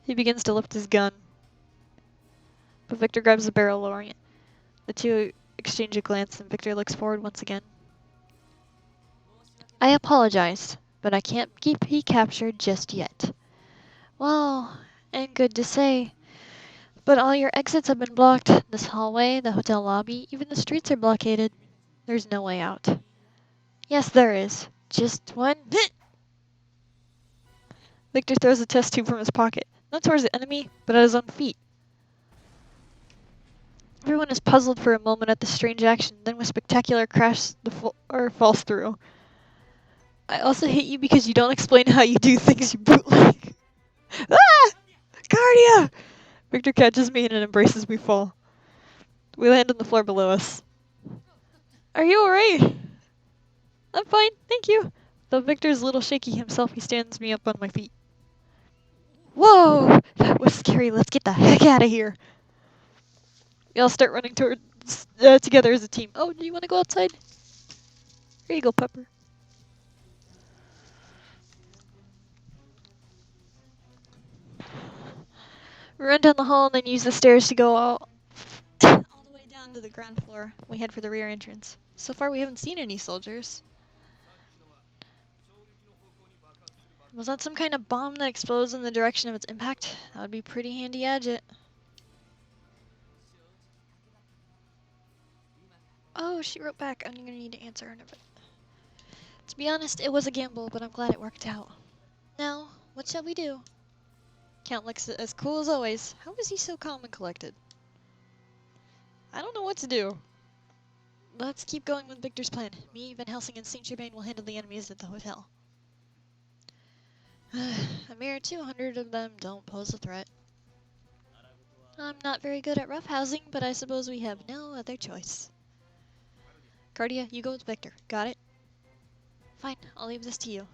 He begins to lift his gun. But Victor grabs the barrel, lowering it. The two exchange a glance and Victor looks forward once again. I apologize, but I can't keep he captured just yet. Well, and good to say. But all your exits have been blocked. This hallway, the hotel lobby, even the streets are blockaded. There's no way out. Yes, there is. Just one. Victor throws a test tube from his pocket, not towards the enemy, but at his own feet. Everyone is puzzled for a moment at the strange action, then with spectacular crash, falls through. I also hate you because you don't explain how you do things, you bootleg. Ah! Cardia! Victor catches me and embraces me fall. We land on the floor below us. Are you alright? I'm fine, thank you. Though Victor's a little shaky himself, he stands me up on my feet. Whoa! That was scary. Let's get the heck out of here. We all start running together as a team. Oh, do you want to go outside? Here you go, Pepper. We run down the hall and then use the stairs to go all the way down to the ground floor. We head for the rear entrance. So far, we haven't seen any soldiers. Was that some kind of bomb that explodes in the direction of its impact? That would be pretty handy gadget. Oh, she wrote back. I'm gonna need to answer her in a bit. To be honest, it was a gamble, but I'm glad it worked out. Now, what shall we do? Count looks as cool as always. How is he so calm and collected? I don't know what to do. Let's keep going with Victor's plan. Me, Van Helsing, and Saint Germain will handle the enemies at the hotel. A mere 200 of them don't pose a threat. I'm not very good at roughhousing, but I suppose we have no other choice. Cardia, you go with Victor. Got it? Fine, I'll leave this to you.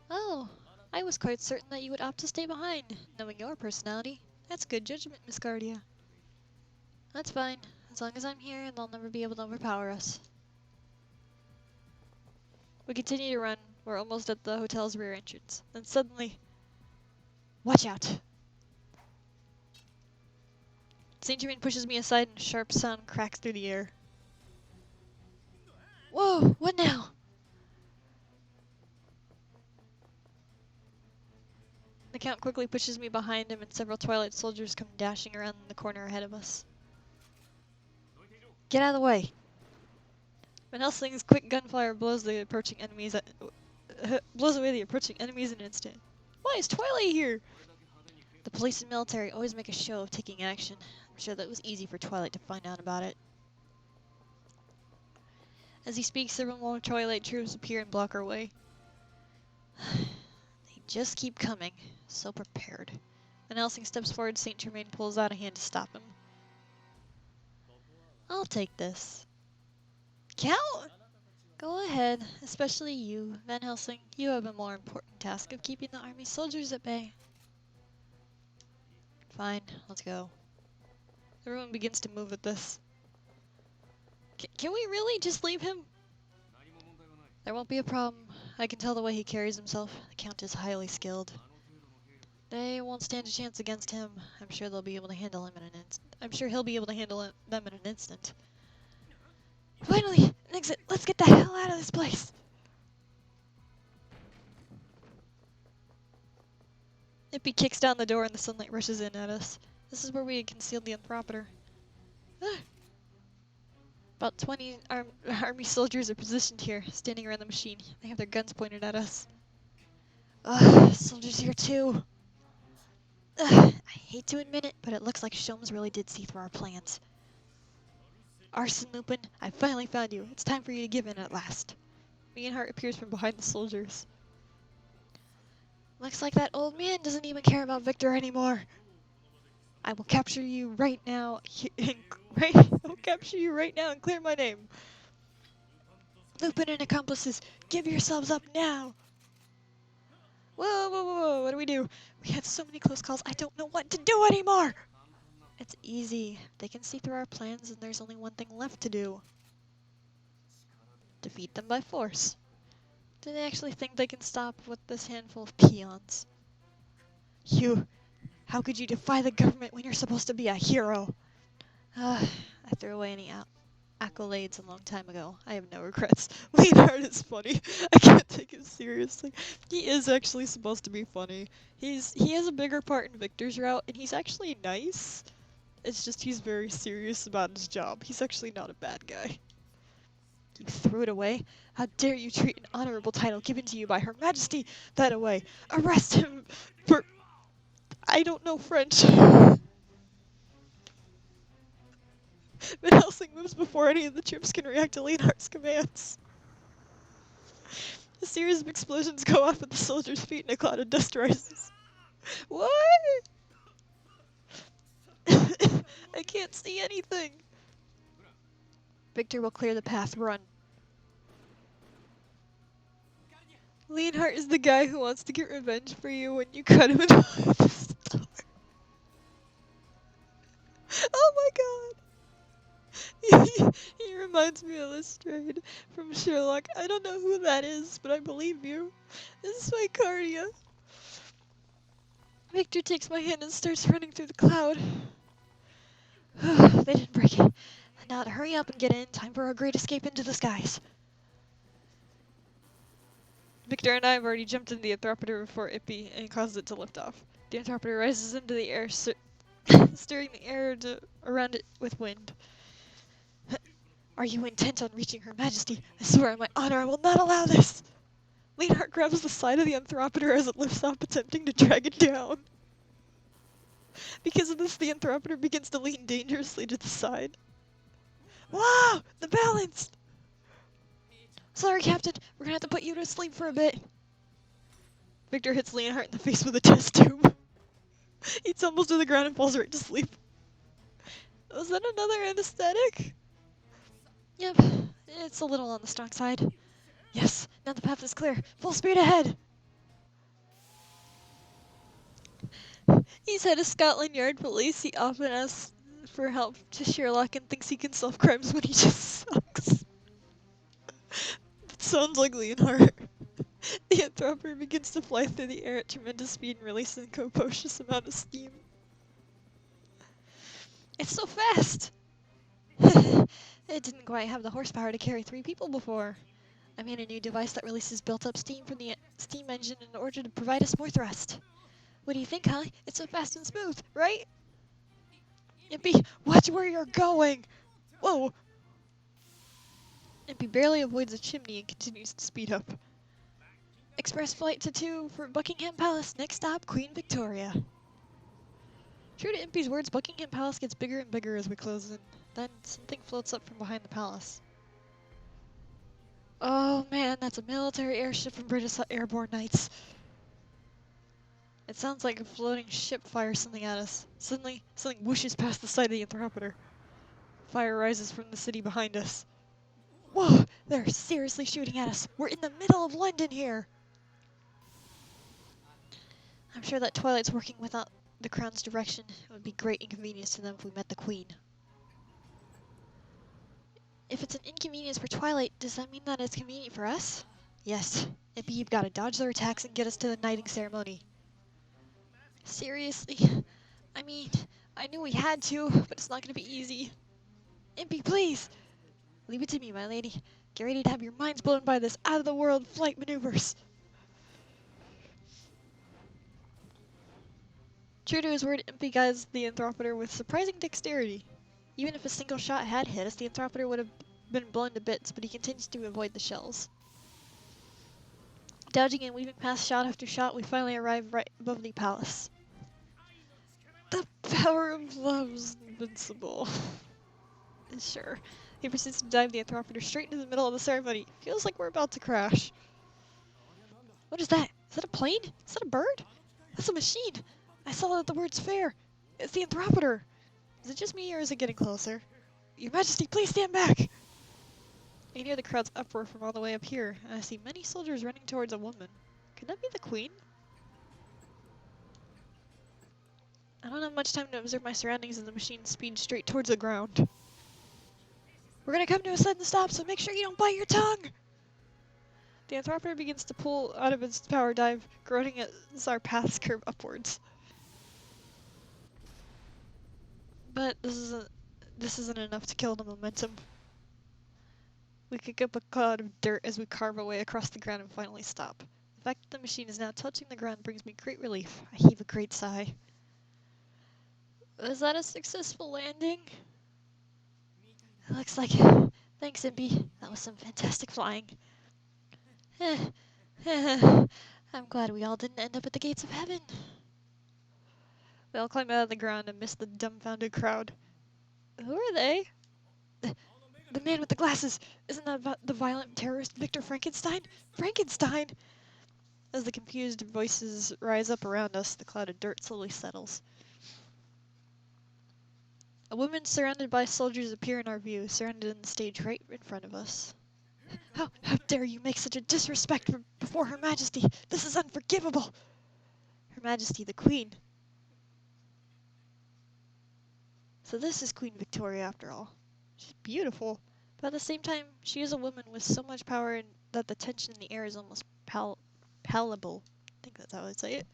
Oh, I was quite certain that you would opt to stay behind, knowing your personality. That's good judgment, Miss Guardia. That's fine. As long as I'm here, they'll never be able to overpower us. We continue to run. We're almost at the hotel's rear entrance. Then suddenly... Watch out! Saint Germain pushes me aside and a sharp sound cracks through the air. Whoa! What now? The Count quickly pushes me behind him and several Twilight soldiers come dashing around the corner ahead of us. Get out of the way! Van Helsing's quick gunfire blows away the approaching enemies in an instant. Why is Twilight here? The police and military always make a show of taking action. I'm sure that it was easy for Twilight to find out about it. As he speaks, several more Twilight troops appear and block our way. They just keep coming. So prepared. Van Helsing steps forward, Saint Germain pulls out a hand to stop him. I'll take this. Count! Go ahead, especially you, Van Helsing. You have a more important task of keeping the army soldiers at bay. Fine, let's go. Everyone begins to move at this. Can we really just leave him? There won't be a problem. I can tell the way he carries himself. The Count is highly skilled. They won't stand a chance against him. I'm sure they'll be able to handle him in an instant. I'm sure he'll be able to handle them in an instant. Finally, an exit. Let's get the hell out of this place. Ippy kicks down the door and the sunlight rushes in at us. This is where we had concealed the Anthropoter. About 20 army soldiers are positioned here, standing around the machine. They have their guns pointed at us. Ugh, soldiers here too. Ugh, I hate to admit it, but it looks like Sholmes really did see through our plans. Arsene Lupin, I finally found you. It's time for you to give in at last. Leonhardt appears from behind the soldiers. Looks like that old man doesn't even care about Victor anymore. I will capture you right now. I will capture you right now and clear my name. Lupin and accomplices, give yourselves up now. Whoa, whoa, whoa, what do we do? We had so many close calls, I don't know what to do anymore. It's easy. They can see through our plans and there's only one thing left to do. Defeat them by force. Do they actually think they can stop with this handful of peons? How could you defy the government when you're supposed to be a hero? I threw away any accolades a long time ago. I have no regrets. Leonhardt is funny. I can't take him seriously. He is actually supposed to be funny. He has a bigger part in Victor's route, and he's actually nice. It's just he's very serious about his job. He's actually not a bad guy. You threw it away? How dare you treat an honorable title given to you by Her Majesty that away? Arrest him for... I don't know French. Van Helsing moves before any of the troops can react to Leonhardt's commands. A series of explosions go off at the soldiers' feet and a cloud of dust rises. What? I can't see anything. Victor will clear the path. Run. Leonhardt is the guy who wants to get revenge for you when you cut him in half at the store. Oh my god. He reminds me of Lestrade from Sherlock. I don't know who that is, but I believe you. This is my cardia. Victor takes my hand and starts running through the cloud. They didn't break it. Now to hurry up and get in. Time for our great escape into the skies. Victor and I have already jumped into the Anthropoter before Ippy and caused it to lift off. The Anthropoter rises into the air, stirring the air around it with wind. Are you intent on reaching Her Majesty? I swear on my honor I will not allow this! Leonhardt grabs the side of the Anthropoter as it lifts off, attempting to drag it down. Because of this, the Anthropoter begins to lean dangerously to the side. Wow! The balance! Sorry, Captain. We're gonna have to put you to sleep for a bit. Victor hits Leonhardt in the face with a test tube. He tumbles to the ground and falls right to sleep. Was that another anesthetic? Yep. It's a little on the strong side. Yes, now the path is clear. Full speed ahead! He's head of Scotland Yard Police. He often asks for help to Sherlock and thinks he can solve crimes when he just sucks. That sounds like Leonhardt. The Anthroper begins to fly through the air at tremendous speed and releases a copious amount of steam. It's so fast! It didn't quite have the horsepower to carry 3 people before. I made a new device that releases built-up steam from the steam engine in order to provide us more thrust. What do you think, huh? It's so fast and smooth, right? Impy, watch where you're going! Whoa! Impy barely avoids a chimney and continues to speed up. Express flight to 2 for Buckingham Palace. Next stop, Queen Victoria. True to Impy's words, Buckingham Palace gets bigger and bigger as we close in. Then something floats up from behind the palace. Oh man, that's a military airship from British Airborne Knights. It sounds like a floating ship fires something at us. Suddenly, something whooshes past the side of the Anthropoder. Fire rises from the city behind us. Whoa! They're seriously shooting at us! We're in the middle of London here! I'm sure that Twilight's working without the Crown's direction. It would be great inconvenience to them if we met the Queen. If it's an inconvenience for Twilight, does that mean that it's convenient for us? Yes. Maybe you've got to dodge their attacks and get us to the knighting ceremony. Seriously? I mean, I knew we had to, but it's not going to be easy. Impy, please! Leave it to me, my lady. Get ready to have your minds blown by this out-of-the-world flight maneuvers. True to his word, Impy guides the Anthropoder with surprising dexterity. Even if a single shot had hit us, the Anthropoder would have been blown to bits, but he continues to avoid the shells. Dodging and weaving past shot after shot, we finally arrive right above the palace. The power of love's invincible. Sure. He proceeds to dive the Anthropoder straight into the middle of the ceremony. Feels like we're about to crash. What is that? Is that a plane? Is that a bird? That's a machine. I saw that the word's fair. It's the Anthropoder. Is it just me or is it getting closer? Your Majesty, please stand back! I hear the crowd's uproar from all the way up here, and I see many soldiers running towards a woman. Could that be the Queen? I don't have much time to observe my surroundings as the machine speeds straight towards the ground. We're gonna come to a sudden stop, so make sure you don't bite your tongue! The Anthropoder begins to pull out of its power dive, groaning as our paths curve upwards. But this isn't enough to kill the momentum. We kick up a cloud of dirt as we carve our way across the ground and finally stop. The fact that the machine is now touching the ground brings me great relief. I heave a great sigh. Was that a successful landing? It looks like it. Thanks, Impy. That was some fantastic flying. I'm glad we all didn't end up at the gates of heaven. We all climb out of the ground and miss the dumbfounded crowd. Who are they? The man with the glasses! Isn't that the violent terrorist Victor Frankenstein? Frankenstein! As the confused voices rise up around us, the cloud of dirt slowly settles. A woman surrounded by soldiers appear in our view, surrounded in the stage right in front of us. How dare you make such a disrespect before Her Majesty? This is unforgivable! Her Majesty the Queen. So this is Queen Victoria after all. She's beautiful, but at the same time, she is a woman with so much power that the tension in the air is almost palpable. I think that's how I'd say it.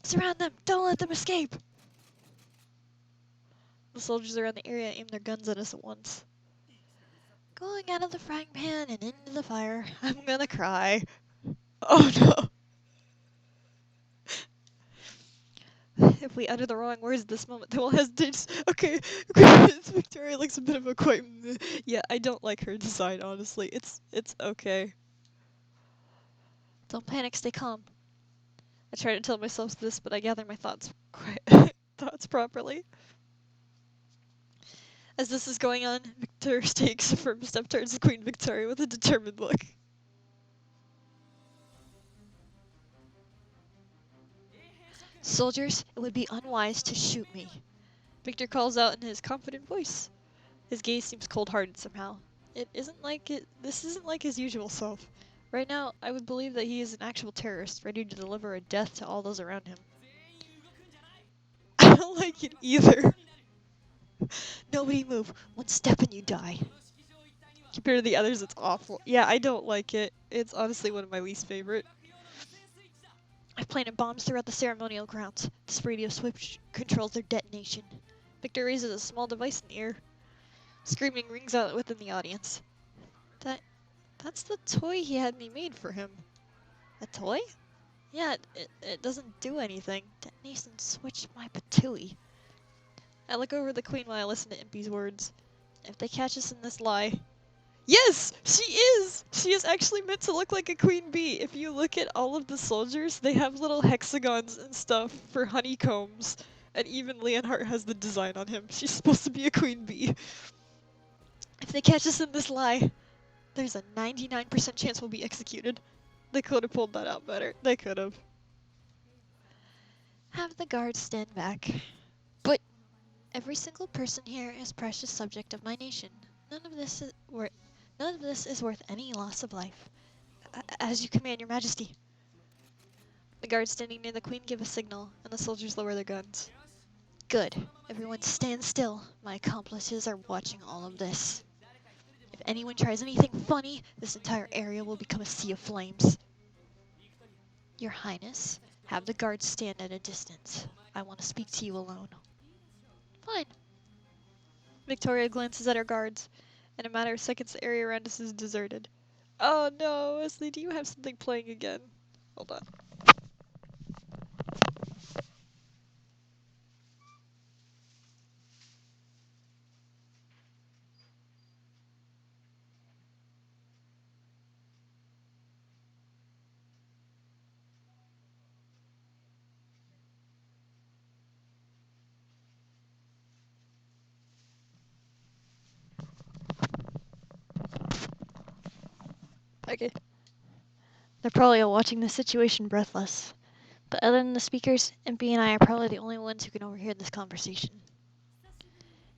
Surround them! Don't let them escape! The soldiers around the area aim their guns at us at once. Going out of the frying pan and into the fire. I'm gonna cry. Oh no! If we utter the wrong words at this moment, they will hesitate. Okay, Victoria looks a bit of a quite. Yeah, I don't like her design, honestly. It's okay. Don't panic, stay calm. I try to tell myself this, but I gather my thoughts properly. As this is going on, Victor takes a firm step towards Queen Victoria with a determined look. Soldiers, it would be unwise to shoot me. Victor calls out in his confident voice. His gaze seems cold-hearted somehow. This isn't like his usual self. Right now, I would believe that he is an actual terrorist, ready to deliver a death to all those around him. I don't like it either. Nobody move. One step and you die. Compared to the others, it's awful. Yeah, I don't like it. It's honestly one of my least favorite. I've planted bombs throughout the ceremonial grounds. This radio switch controls their detonation. Victor raises a small device in the air. Screaming rings out within the audience. That's the toy he had me made for him. A toy? Yeah, it doesn't do anything. Detonation switched my patooey. I look over the queen while I listen to Impy's words. If they catch us in this lie... Yes! She is! She is actually meant to look like a queen bee. If you look at all of the soldiers, they have little hexagons and stuff for honeycombs. And even Leonhardt has the design on him. She's supposed to be a queen bee. If they catch us in this lie, there's a 99% chance we'll be executed. They could have pulled that out better. They could have. Have the guards stand back. But every single person here is precious subject of my nation. None of this is worth any loss of life. As you command, your majesty. The guards standing near the queen give a signal, and the soldiers lower their guns. Good. Everyone stand still. My accomplices are watching all of this. If anyone tries anything funny, this entire area will become a sea of flames. Your Highness, have the guards stand at a distance. I want to speak to you alone. Fine. Victoria glances at her guards. In a matter of seconds, the area around us is deserted. Oh no, Wesley, do you have something playing again? Hold on. Okay. They're probably all watching the situation breathless. But other than the speakers, MP and I are probably the only ones who can overhear this conversation.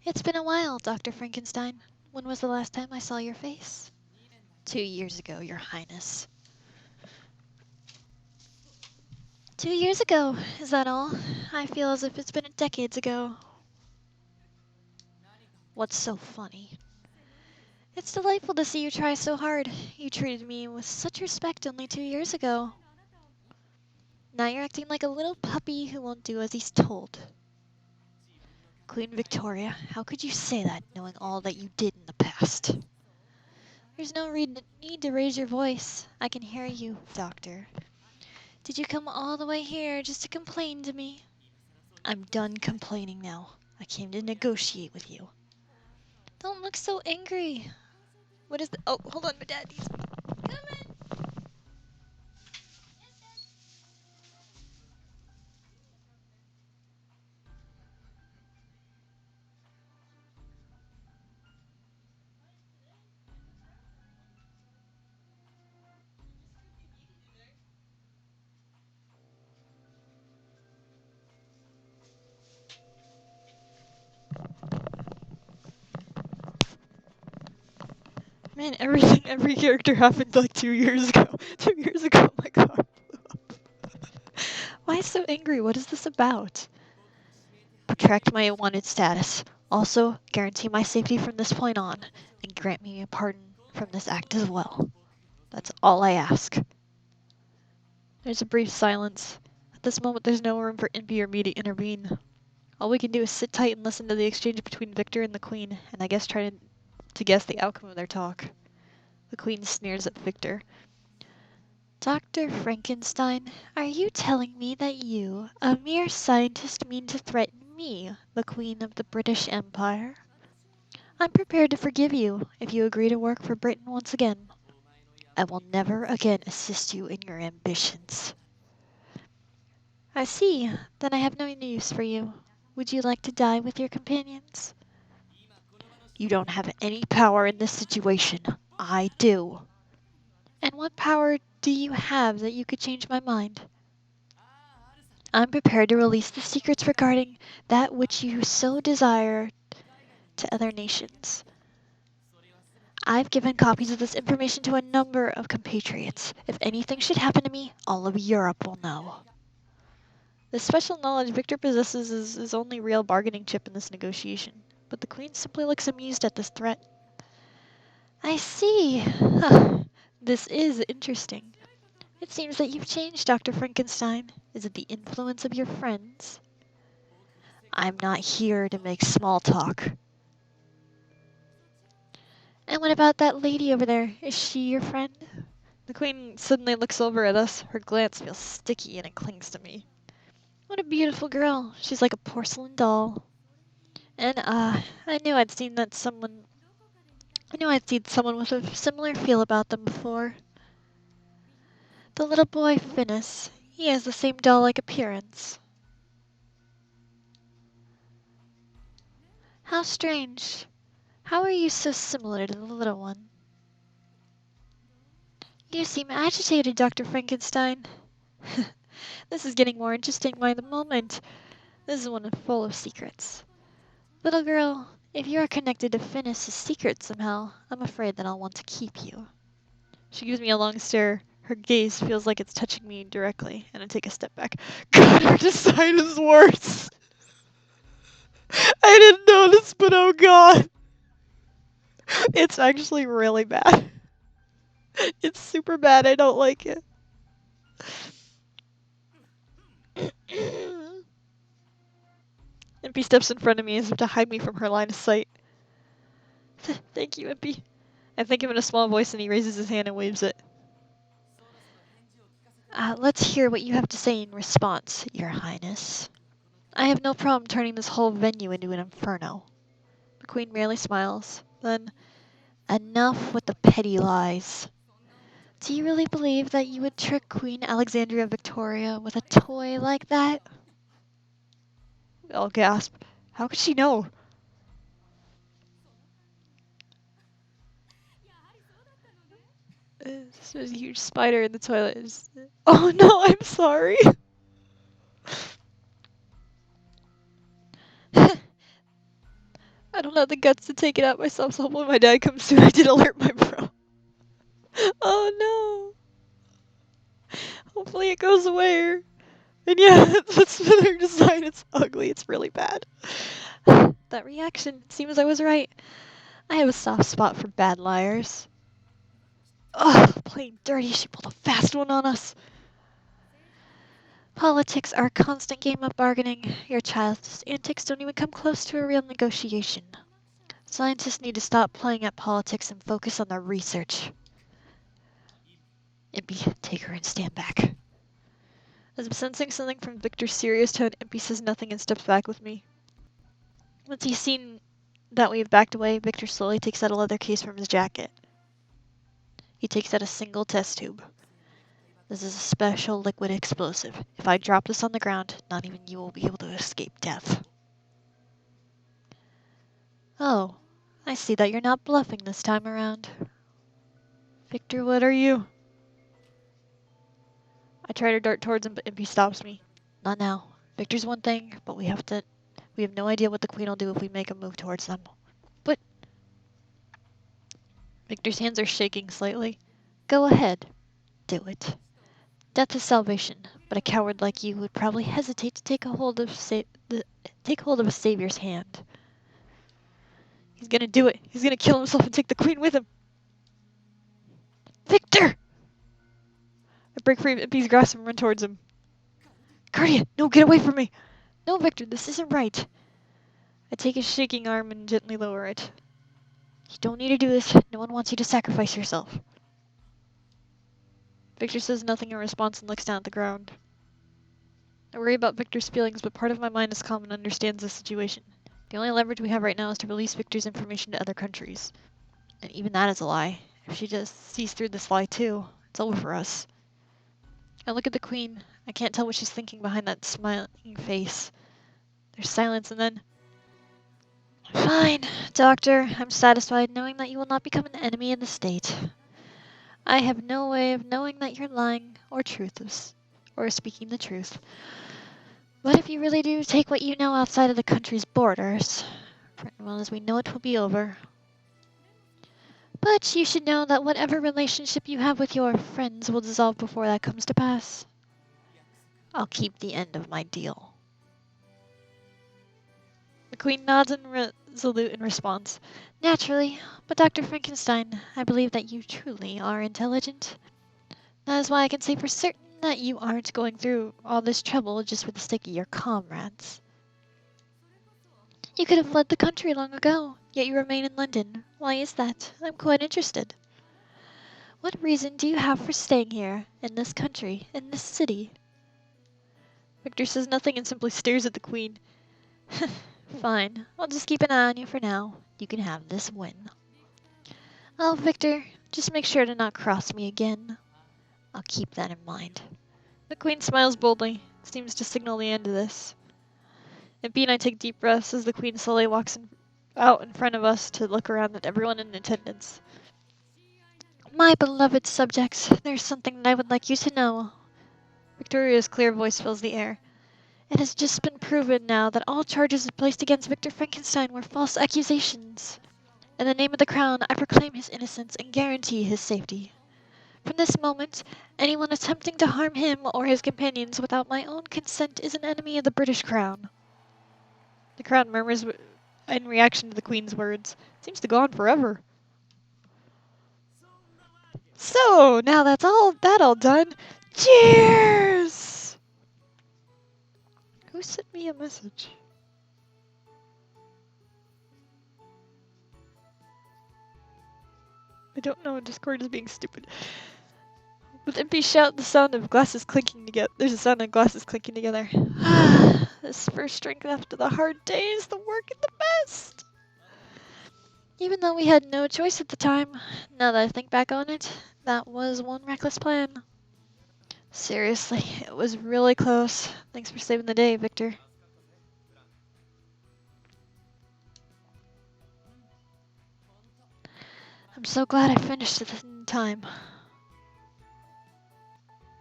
It's been a while, Dr. Frankenstein. When was the last time I saw your face? 2 years ago, Your Highness. 2 years ago, is that all? I feel as if it's been decades ago. What's so funny? It's delightful to see you try so hard. You treated me with such respect only 2 years ago. Now you're acting like a little puppy who won't do as he's told. Queen Victoria, how could you say that, knowing all that you did in the past? There's no need to raise your voice. I can hear you, Doctor. Did you come all the way here just to complain to me? I'm done complaining now. I came to negotiate with you. Don't look so angry. What is the... Oh, hold on, my dad. He's coming. Man, every character happened like 2 years ago. 2 years ago, oh my god. Why so angry? What is this about? Protract my wanted status. Also, guarantee my safety from this point on, and grant me a pardon from this act as well. That's all I ask. There's a brief silence. At this moment, there's no room for Impy or me to intervene. All we can do is sit tight and listen to the exchange between Victor and the Queen, and I guess try to guess the outcome of their talk. The Queen sneers at Victor. Dr. Frankenstein, are you telling me that you, a mere scientist, mean to threaten me, the Queen of the British Empire? I'm prepared to forgive you if you agree to work for Britain once again. I will never again assist you in your ambitions. I see. Then I have no use for you. Would you like to die with your companions? You don't have any power in this situation. I do. And what power do you have that you could change my mind? I'm prepared to release the secrets regarding that which you so desire to other nations. I've given copies of this information to a number of compatriots. If anything should happen to me, all of Europe will know. The special knowledge Victor possesses is his only real bargaining chip in this negotiation, but the Queen simply looks amused at this threat. I see. This is interesting. It seems that you've changed, Dr. Frankenstein. Is it the influence of your friends? I'm not here to make small talk. And what about that lady over there? Is she your friend? The Queen suddenly looks over at us. Her glance feels sticky and it clings to me. What a beautiful girl. She's like a porcelain doll. And, I knew I'd seen someone with a similar feel about them before. The little boy, Finis. He has the same doll-like appearance. How strange. How are you so similar to the little one? You seem agitated, Dr. Frankenstein. This is getting more interesting by the moment. This is one full of secrets. Little girl, if you are connected to Finis' secret somehow, I'm afraid that I'll want to keep you. She gives me a long stare. Her gaze feels like it's touching me directly, and I take a step back. God, her design is worse. I didn't notice, but oh god. It's actually really bad. It's super bad. I don't like it. Impy steps in front of me as if to hide me from her line of sight. Thank you, Impy. I thank him in a small voice and he raises his hand and waves it. Let's hear what you have to say in response, Your Highness. I have no problem turning this whole venue into an inferno. The Queen merely smiles. Then, enough with the petty lies. Do you really believe that you would trick Queen Alexandria Victoria with a toy like that? I'll gasp. How could she know? There's a huge spider in the toilet. Oh no, I'm sorry. I don't have the guts to take it out myself, so when my dad comes through, I did alert my bro. Oh no. Hopefully it goes away. And yeah, that's their design. It's ugly. It's really bad. That reaction. It seems I was right. I have a soft spot for bad liars. Ugh, playing dirty. She pulled a fast one on us. Politics are a constant game of bargaining. Your child's antics don't even come close to a real negotiation. Scientists need to stop playing at politics and focus on their research. Impy, take her and stand back. As I'm sensing something from Victor's serious tone, Impy says nothing and steps back with me. Once he's seen that we've backed away, Victor slowly takes out a leather case from his jacket. He takes out a single test tube. This is a special liquid explosive. If I drop this on the ground, not even you will be able to escape death. Oh, I see that you're not bluffing this time around. Victor, what are you? I try to dart towards him, but Impy stops me. Not now. Victor's one thing, but we have no idea what the Queen will do if we make a move towards them. But Victor's hands are shaking slightly. Go ahead. Do it. Death is salvation, but a coward like you would probably hesitate to take hold of a savior's hand. He's gonna do it. He's gonna kill himself and take the Queen with him. Victor! I break free of Impy's grasp and run towards him. Guardian, no, get away from me! No, Victor, this isn't right. I take his shaking arm and gently lower it. You don't need to do this. No one wants you to sacrifice yourself. Victor says nothing in response and looks down at the ground. I worry about Victor's feelings, but part of my mind is calm and understands the situation. The only leverage we have right now is to release Victor's information to other countries. And even that is a lie. If she just sees through this lie too, it's over for us. I look at the Queen. I can't tell what she's thinking behind that smiling face. There's silence and then... Fine, Doctor. I'm satisfied knowing that you will not become an enemy in the state. I have no way of knowing that you're lying or speaking the truth. But if you really do take what you know outside of the country's borders, well, as we know it will be over. But you should know that whatever relationship you have with your friends will dissolve before that comes to pass. I'll keep the end of my deal. The Queen nods resolute in response. Naturally, but Dr. Frankenstein, I believe that you truly are intelligent. That is why I can say for certain that you aren't going through all this trouble just for the sake of your comrades. You could have fled the country long ago, yet you remain in London. Why is that? I'm quite interested. What reason do you have for staying here, in this country, in this city? Victor says nothing and simply stares at the Queen. Fine, I'll just keep an eye on you for now. You can have this win. Oh, Victor, just make sure to not cross me again. I'll keep that in mind. The Queen smiles boldly, seems to signal the end of this. And Bea and I take deep breaths as the Queen slowly walks out in front of us to look around at everyone in attendance. My beloved subjects, there's something that I would like you to know. Victoria's clear voice fills the air. It has just been proven now that all charges placed against Victor Frankenstein were false accusations. In the name of the Crown, I proclaim his innocence and guarantee his safety. From this moment, anyone attempting to harm him or his companions without my own consent is an enemy of the British Crown. The crowd murmurs in reaction to the Queen's words. Seems to go on forever. So, now that's all done. Cheers! Who sent me a message? I don't know, Discord is being stupid. With empty shout, the sound of glasses clinking together. There's a sound of glasses clinking together. This first drink after the hard days, the work is the best! Even though we had no choice at the time, now that I think back on it, that was one reckless plan. Seriously, it was really close. Thanks for saving the day, Victor. I'm so glad I finished it in time.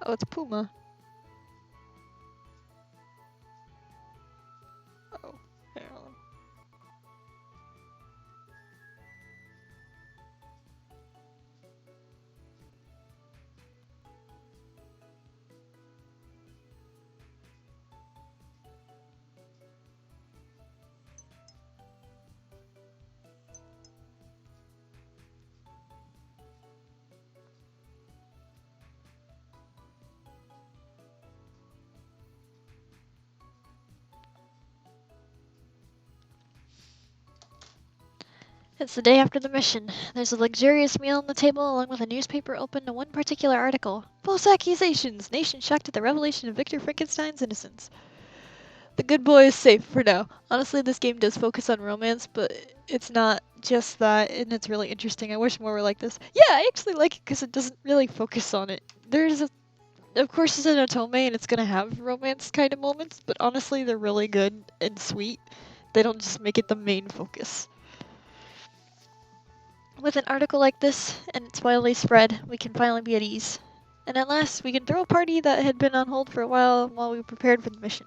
Oh, it's Puma. Oh, hang on. It's the day after the mission. There's a luxurious meal on the table along with a newspaper open to one particular article. False accusations! Nation shocked at the revelation of Victor Frankenstein's innocence. The good boy is safe for now. Honestly, this game does focus on romance, but it's not just that, and it's really interesting. I wish more were like this. Yeah, I actually like it because it doesn't really focus on it. Of course, it's an otome and it's gonna have romance kind of moments, but honestly, they're really good and sweet. They don't just make it the main focus. With an article like this, and its widely spread, we can finally be at ease. And at last, we can throw a party that had been on hold for a while we prepared for the mission.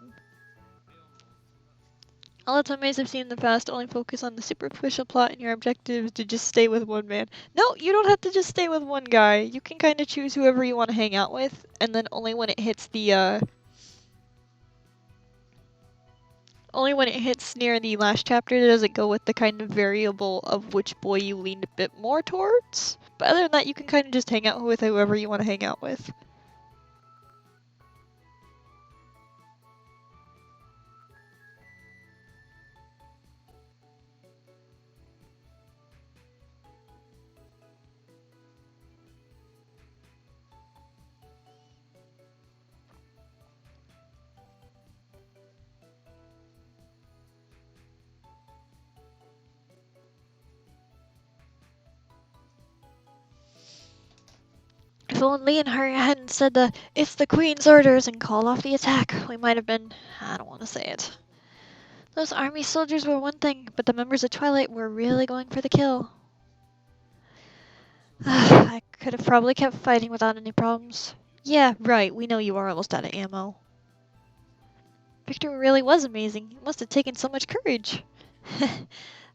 All otomes I've seen in the past only focus on the superficial plot and your objective is to just stay with one man. No, you don't have to just stay with one guy. You can kind of choose whoever you want to hang out with, and then only when it hits near the last chapter does it go with the kind of variable of which boy you leaned a bit more towards. But other than that, you can kind of just hang out with whoever you want to hang out with. If only Leonhardt hadn't said "It's the Queen's orders" and called off the attack, we might have been... I don't want to say it. Those army soldiers were one thing, but the members of Twilight were really going for the kill. I could have probably kept fighting without any problems. Yeah, right, we know you are almost out of ammo. Victor really was amazing. It must have taken so much courage.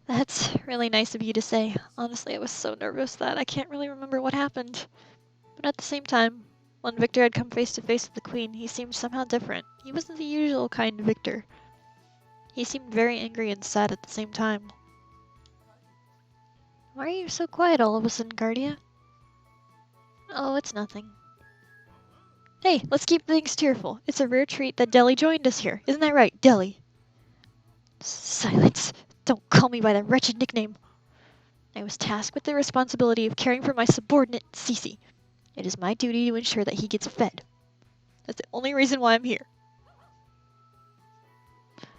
That's really nice of you to say. Honestly, I was so nervous that I can't really remember what happened. But at the same time, when Victor had come face to face with the Queen, he seemed somehow different. He wasn't the usual kind Victor. He seemed very angry and sad at the same time. Why are you so quiet all of a sudden, Guardia? Oh, it's nothing. Hey, let's keep things cheerful. It's a rare treat that Deli joined us here. Isn't that right, Deli? Silence. Don't call me by that wretched nickname. I was tasked with the responsibility of caring for my subordinate, Cece. It is my duty to ensure that he gets fed. That's the only reason why I'm here.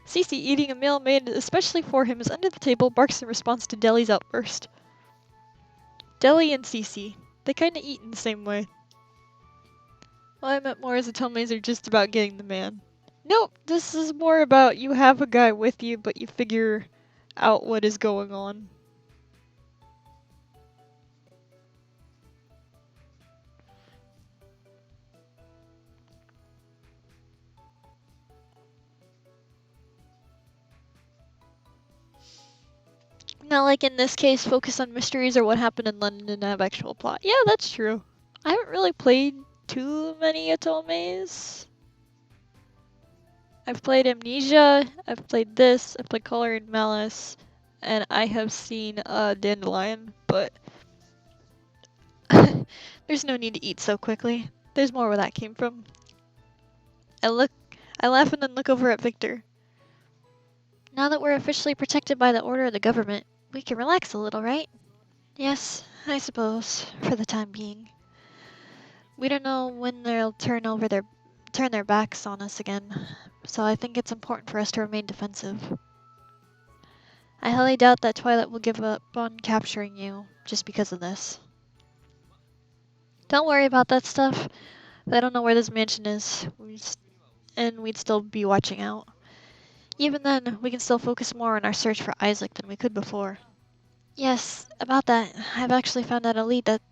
Cece, eating a meal made especially for him, is under the table, barks in response to Deli's outburst. Deli and Cece, they kinda eat in the same way. Well, I meant more as the Tomes are just about getting the man. Nope, this is more about you have a guy with you, but you figure out what is going on. Not like in this case, focus on mysteries or what happened in London and have actual plot. Yeah, that's true. I haven't really played too many Atomes. I've played Amnesia, I've played this, I've played Color and Malice, and I have seen Dandelion, but there's no need to eat so quickly. There's more where that came from. I laugh and then look over at Victor. Now that we're officially protected by the order of the government, we can relax a little, right? Yes, I suppose, for the time being. We don't know when they'll turn their backs on us again, so I think it's important for us to remain defensive. I highly doubt that Twilight will give up on capturing you just because of this. Don't worry about that stuff. I don't know where this mansion is, and we'd still be watching out. Even then, we can still focus more on our search for Isaac than we could before. Yes, about that, I've actually found out a lead that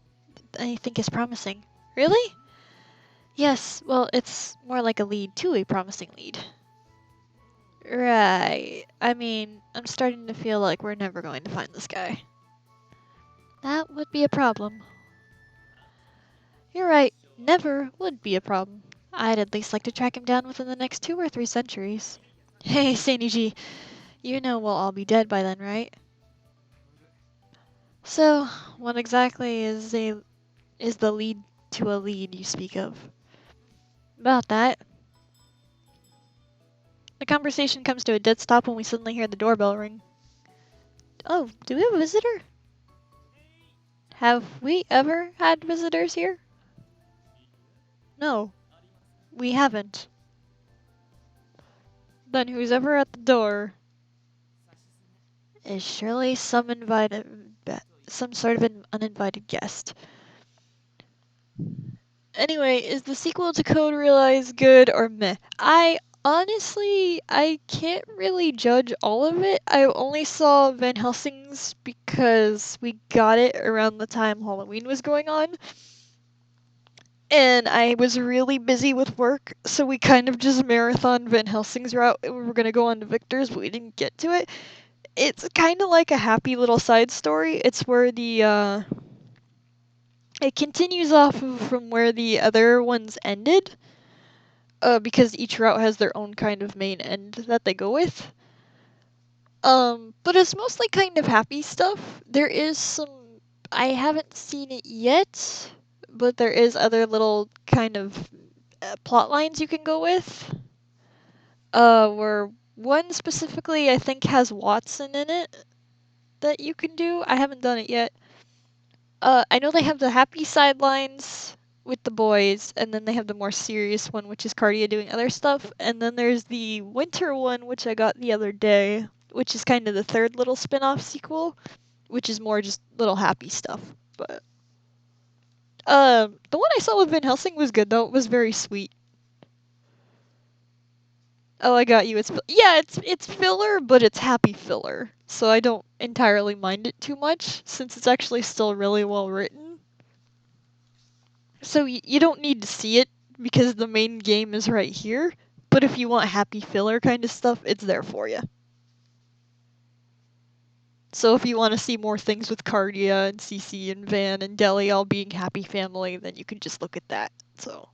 I think is promising. Really? Yes, well, it's more like a lead to a promising lead. Right. I mean, I'm starting to feel like we're never going to find this guy. That would be a problem. You're right, never would be a problem. I'd at least like to track him down within the next 2 or 3 centuries. Hey, Saini G, you know we'll all be dead by then, right? So, what exactly is the lead to a lead you speak of? About that. The conversation comes to a dead stop when we suddenly hear the doorbell ring. Oh, do we have a visitor? Have we ever had visitors here? No, we haven't. Then who's ever at the door is surely some sort of an uninvited guest. Anyway, is the sequel to Code Realize good or meh? I can't really judge all of it. I only saw Van Helsing's because we got it around the time Halloween was going on. And I was really busy with work, so we kind of just marathon Van Helsing's route. We were gonna go on to Victor's, but we didn't get to it. It's kind of like a happy little side story. It's where it continues off of from where the other ones ended, because each route has their own kind of main end that they go with. But it's mostly kind of happy stuff. There is some, I haven't seen it yet, but there is other little kind of plot lines you can go with. Where one specifically I think has Watson in it that you can do. I haven't done it yet. I know they have the happy sidelines with the boys, and then they have the more serious one, which is Cardia doing other stuff, and then there's the winter one, which I got the other day, which is kind of the third little spin-off sequel, which is more just little happy stuff. But the one I saw with Van Helsing was good though. It was very sweet. Oh, I got you. It's filler, but it's happy filler, so I don't entirely mind it too much since it's actually still really well written. So you don't need to see it because the main game is right here. But if you want happy filler kind of stuff, it's there for you. So if you want to see more things with Cardia and Cece and Van and Deli all being happy family, then you can just look at that. So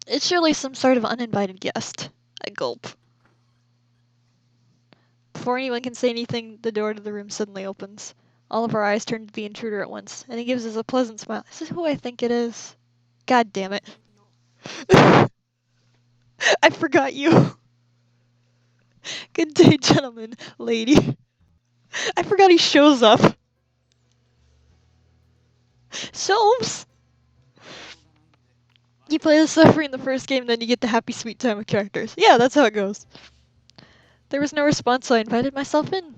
it's surely some sort of uninvited guest. I gulp. Before anyone can say anything, the door to the room suddenly opens. All of our eyes turn to the intruder at once, and he gives us a pleasant smile. Is this who I think it is? God damn it. I forgot you. Good day, gentlemen, lady. I forgot he shows up. Shelves! You play the suffering in the first game, then you get the happy sweet time with characters. Yeah, that's how it goes. There was no response, so I invited myself in.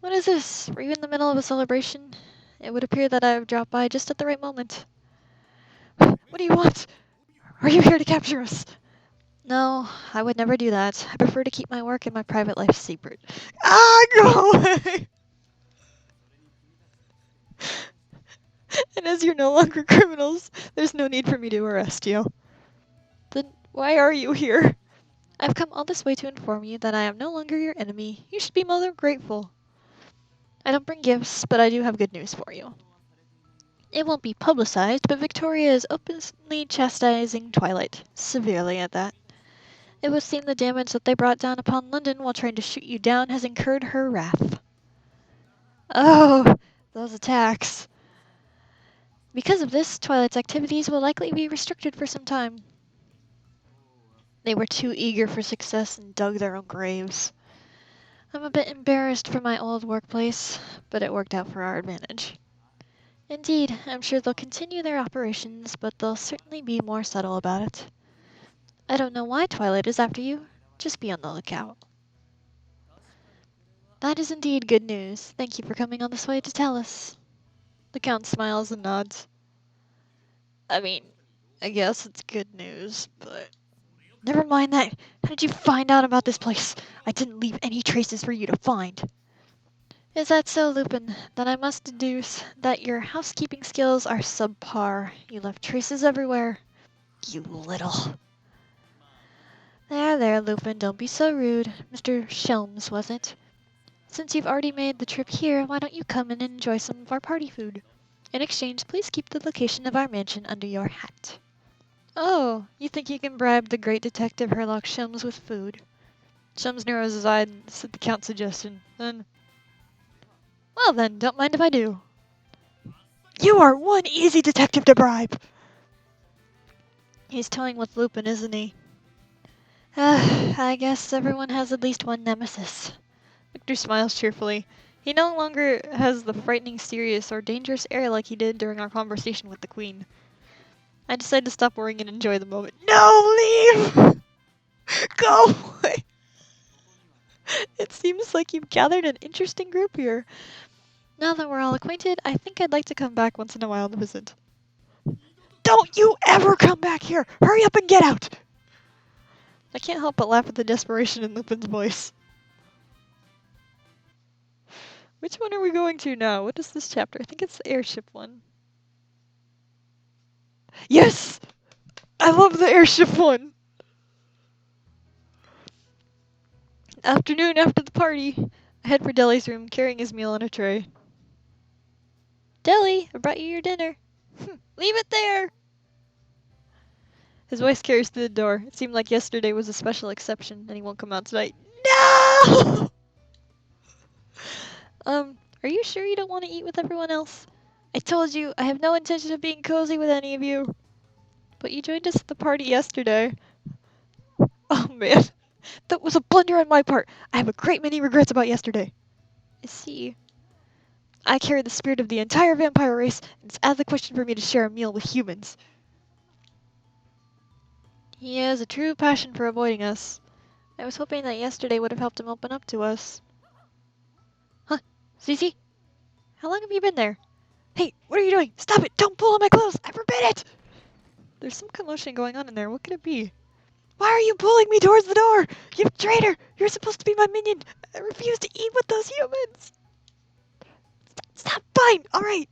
What is this? Were you in the middle of a celebration? It would appear that I have dropped by just at the right moment. What do you want? Are you here to capture us? No, I would never do that. I prefer to keep my work and my private life secret. Ah, go away! And as you're no longer criminals, there's no need for me to arrest you. Then why are you here? I've come all this way to inform you that I am no longer your enemy. You should be more grateful. I don't bring gifts, but I do have good news for you. It won't be publicized, but Victoria is openly chastising Twilight. Severely at that. It would seem the damage that they brought down upon London while trying to shoot you down has incurred her wrath. Oh, those attacks. Because of this, Twilight's activities will likely be restricted for some time. They were too eager for success and dug their own graves. I'm a bit embarrassed for my old workplace, but it worked out for our advantage. Indeed, I'm sure they'll continue their operations, but they'll certainly be more subtle about it. I don't know why Twilight is after you. Just be on the lookout. That is indeed good news. Thank you for coming on this way to tell us. The Count smiles and nods. I mean, I guess it's good news, but... Never mind that. How did you find out about this place? I didn't leave any traces for you to find. Is that so, Lupin? Then I must deduce that your housekeeping skills are subpar. You left traces everywhere. You little... There, Lupin, don't be so rude. Mr. Shelms, was it? Since you've already made the trip here, why don't you come in and enjoy some of our party food? In exchange, please keep the location of our mansion under your hat. Oh, you think you can bribe the great detective Herlock Shelms with food? Shelms narrows his eye at the Count's suggestion. Well then, don't mind if I do. You are one easy detective to bribe! He's toying with Lupin, isn't he? I guess everyone has at least one nemesis. Victor smiles cheerfully. He no longer has the frightening, serious, or dangerous air like he did during our conversation with the Queen. I decide to stop worrying and enjoy the moment. No, leave! Go away! It seems like you've gathered an interesting group here. Now that we're all acquainted, I think I'd like to come back once in a while to visit. Don't you ever come back here! Hurry up and get out! I can't help but laugh at the desperation in Lupin's voice. Which one are we going to now? What is this chapter? I think it's the airship one. Yes! I love the airship one! Afternoon after the party, I head for Deli's room, carrying his meal on a tray. Deli, I brought you your dinner. Leave it there! His voice carries through the door. It seemed like yesterday was a special exception, and he won't come out tonight. No! Are you sure you don't want to eat with everyone else? I told you, I have no intention of being cozy with any of you. But you joined us at the party yesterday. Oh man, that was a blunder on my part. I have a great many regrets about yesterday. I see. I carry the spirit of the entire vampire race, and it's out of the question for me to share a meal with humans. He has a true passion for avoiding us. I was hoping that yesterday would have helped him open up to us. Huh? Cece? How long have you been there? Hey, what are you doing? Stop it! Don't pull on my clothes! I forbid it! There's some commotion going on in there. What could it be? Why are you pulling me towards the door? You traitor! You're supposed to be my minion! I refuse to eat with those humans! Stop! Fine! Alright!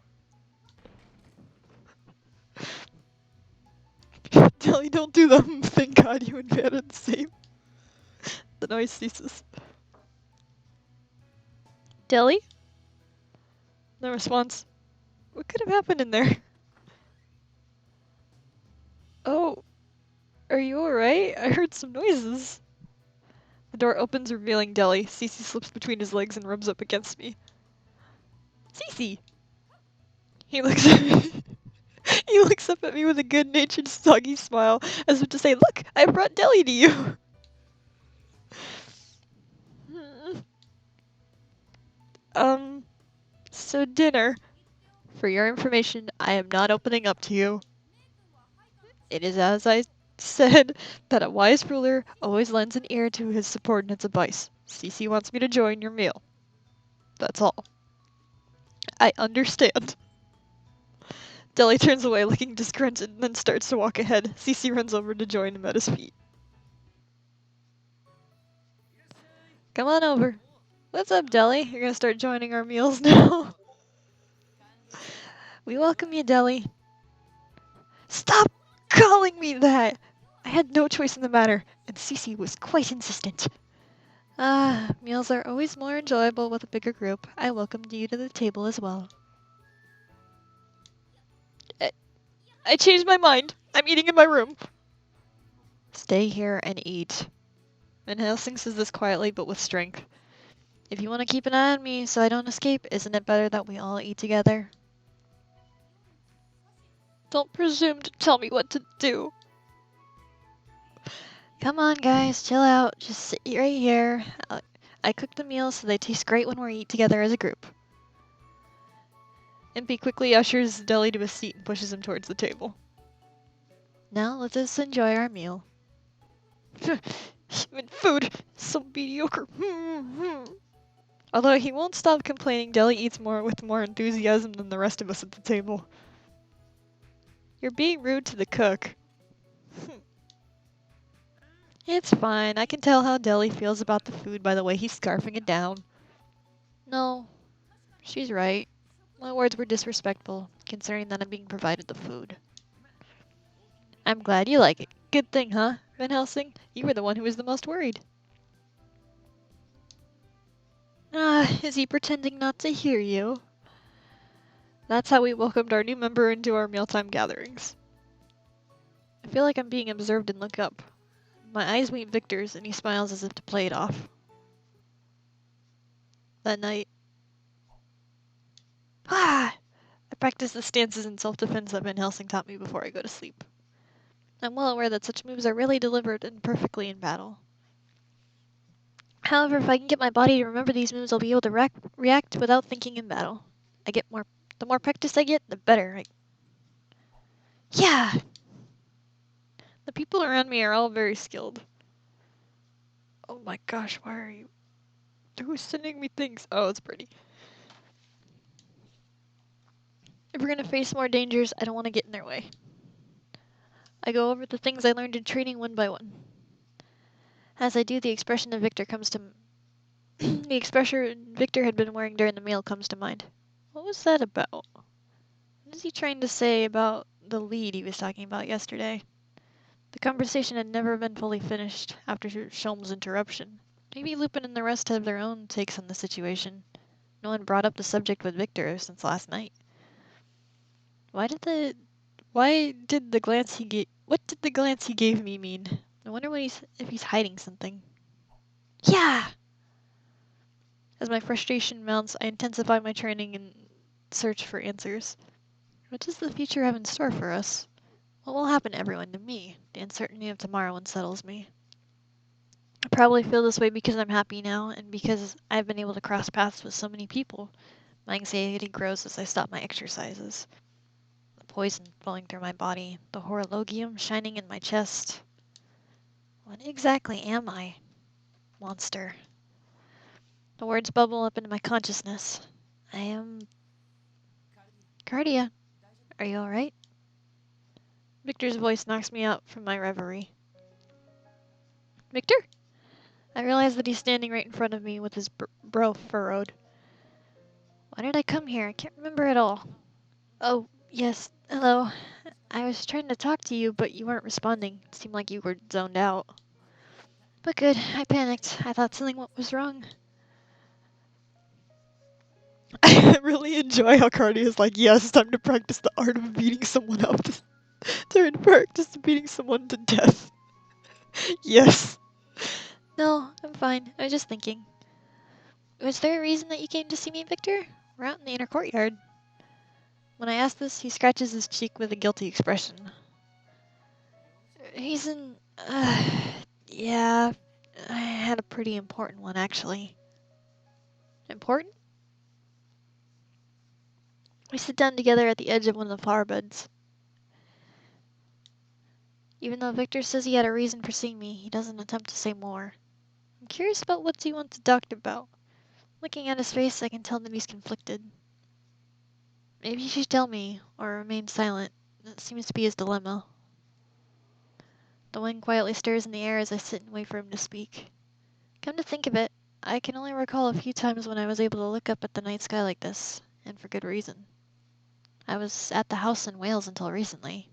Telly, don't do them. Thank God you and Van are the same. The noise ceases. Deli? No response. What could have happened in there? Oh, are you alright? I heard some noises. The door opens, revealing Deli. Cece slips between his legs and rubs up against me. Cece! He looks at me. He looks up at me with a good-natured, soggy smile, as if to say, "Look, I brought Deli to you." um, so dinner. For your information, I am not opening up to you. It is as I said, that a wise ruler always lends an ear to his subordinate's advice. Cece wants me to join your meal. That's all. I understand. Deli turns away looking disgruntled and then starts to walk ahead. Cece runs over to join him at his feet. Come on over. What's up, Deli? You're gonna start joining our meals now? We welcome you, Deli. Stop calling me that! I had no choice in the matter, and Cece was quite insistent. Ah, meals are always more enjoyable with a bigger group. I welcomed you to the table as well. I changed my mind. I'm eating in my room. Stay here and eat. Van Helsing says this quietly but with strength. If you want to keep an eye on me so I don't escape, isn't it better that we all eat together? Don't presume to tell me what to do. Come on, guys, chill out. Just sit right here. I cook the meals so they taste great when we eat together as a group. Impy quickly ushers Deli to a seat and pushes him towards the table. Now let us enjoy our meal. Human food, so mediocre. Although he won't stop complaining, Deli eats more with more enthusiasm than the rest of us at the table. You're being rude to the cook. It's fine. I can tell how Deli feels about the food by the way he's scarfing it down. No, she's right. My words were disrespectful, considering that I'm being provided the food. I'm glad you like it. Good thing, huh, Van Helsing? You were the one who was the most worried. Ah, is he pretending not to hear you? That's how we welcomed our new member into our mealtime gatherings. I feel like I'm being observed and look up. My eyes meet Victor's, and he smiles as if to play it off. That night... Ah! I practice the stances in self-defense that Van Helsing taught me before I go to sleep. I'm well aware that such moves are rarely delivered and perfectly in battle. However, if I can get my body to remember these moves, I'll be able to react without thinking in battle. The more practice I get, the better. Yeah! The people around me are all very skilled. Oh my gosh, why are you... Who's sending me things? Oh, it's pretty. If we're gonna face more dangers, I don't want to get in their way. I go over the things I learned in training one by one. As I do, the expression of Victor comes to... the expression Victor had been wearing during the meal comes to mind. What was that about? What is he trying to say about the lead he was talking about yesterday? The conversation had never been fully finished after Sholm's interruption. Maybe Lupin and the rest have their own takes on the situation. No one brought up the subject with Victor since last night. What did the glance he gave me mean? I wonder if he's hiding something. Yeah! As my frustration mounts, I intensify my training and search for answers. What does the future have in store for us? What will happen to everyone, to me? The uncertainty of tomorrow unsettles me. I probably feel this way because I'm happy now, and because I've been able to cross paths with so many people. My anxiety grows as I stop my exercises. The poison flowing through my body, the horologium shining in my chest. What exactly am I? Monster. The words bubble up into my consciousness. I am... Cardia, are you alright? Victor's voice knocks me out from my reverie. Victor? I realize that he's standing right in front of me with his brow furrowed. Why did I come here? I can't remember at all. Oh, yes, hello. I was trying to talk to you, but you weren't responding. It seemed like you were zoned out. But good, I panicked. I thought something was wrong. I really enjoy how Cardi is like, yes, it's time to practice the art of beating someone up. Time to practice beating someone to death. Yes. No, I'm fine. I was just thinking. Was there a reason that you came to see me, Victor? We're out in the inner courtyard. When I ask this, he scratches his cheek with a guilty expression. Reason? Yeah, I had a pretty important one, actually. Important? We sit down together at the edge of one of the flower beds. Even though Victor says he had a reason for seeing me, he doesn't attempt to say more. I'm curious about what he wants to talk about. Looking at his face, I can tell that he's conflicted. Maybe he should tell me, or remain silent. That seems to be his dilemma. The wind quietly stirs in the air as I sit and wait for him to speak. Come to think of it, I can only recall a few times when I was able to look up at the night sky like this, and for good reason. I was at the house in Wales until recently,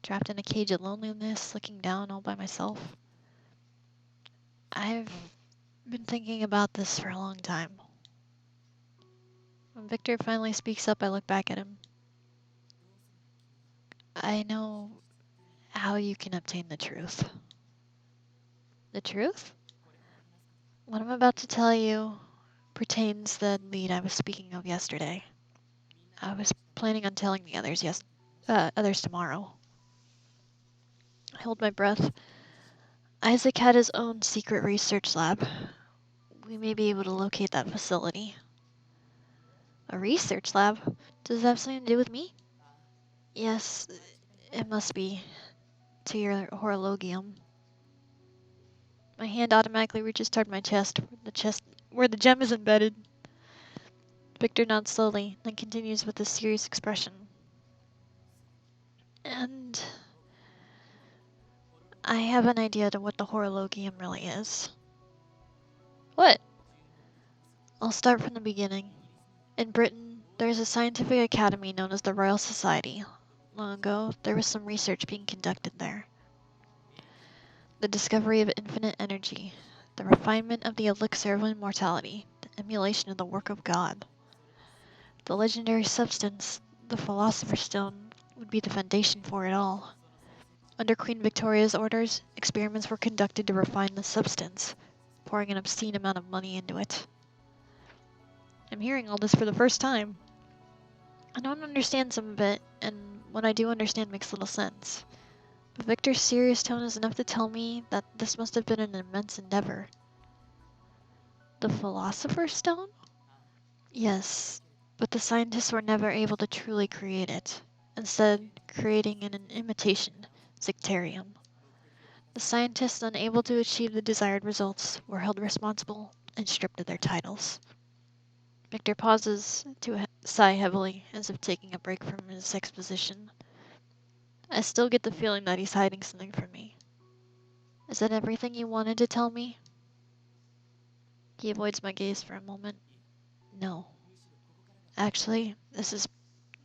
trapped in a cage of loneliness, looking down all by myself. I've been thinking about this for a long time. When Victor finally speaks up, I look back at him. I know how you can obtain the truth. The truth? What I'm about to tell you pertains to the lead I was speaking of yesterday. I was planning on telling the others tomorrow. I hold my breath. Isaac had his own secret research lab. We may be able to locate that facility. A research lab? Does that have something to do with me? Yes, it must be. To your horologium. My hand automatically reaches toward my chest, where the gem is embedded. Victor nods slowly, then continues with a serious expression. And I have an idea to what the horologium really is. What? I'll start from the beginning. In Britain, there's a scientific academy known as the Royal Society. Long ago, there was some research being conducted there. The discovery of infinite energy, the refinement of the elixir of immortality, the emulation of the work of God. The legendary substance, the Philosopher's Stone, would be the foundation for it all. Under Queen Victoria's orders, experiments were conducted to refine the substance, pouring an obscene amount of money into it. I'm hearing all this for the first time. I don't understand some of it, and what I do understand makes little sense. But Victor's serious tone is enough to tell me that this must have been an immense endeavor. The Philosopher's Stone? Yes, but the scientists were never able to truly create it, instead creating an imitation, Zicterium. The scientists unable to achieve the desired results were held responsible and stripped of their titles. Victor pauses to sigh heavily, as if taking a break from his exposition. I still get the feeling that he's hiding something from me. Is that everything you wanted to tell me? He avoids my gaze for a moment. No. Actually, this is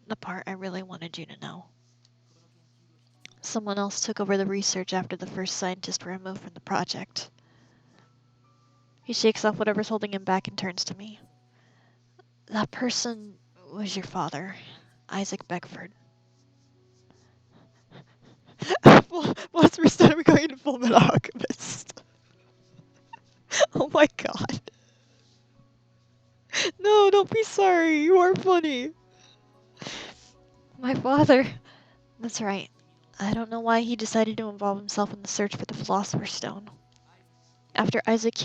the part I really wanted you to know. Someone else took over the research after the first scientists were removed from the project. He shakes off whatever's holding him back and turns to me. That person was your father, Isaac Beckford. Once we started going to Full Metal Alchemist. Oh my god. No, don't be sorry. You are funny. My father. That's right. I don't know why he decided to involve himself in the search for the Philosopher's Stone. After Isaac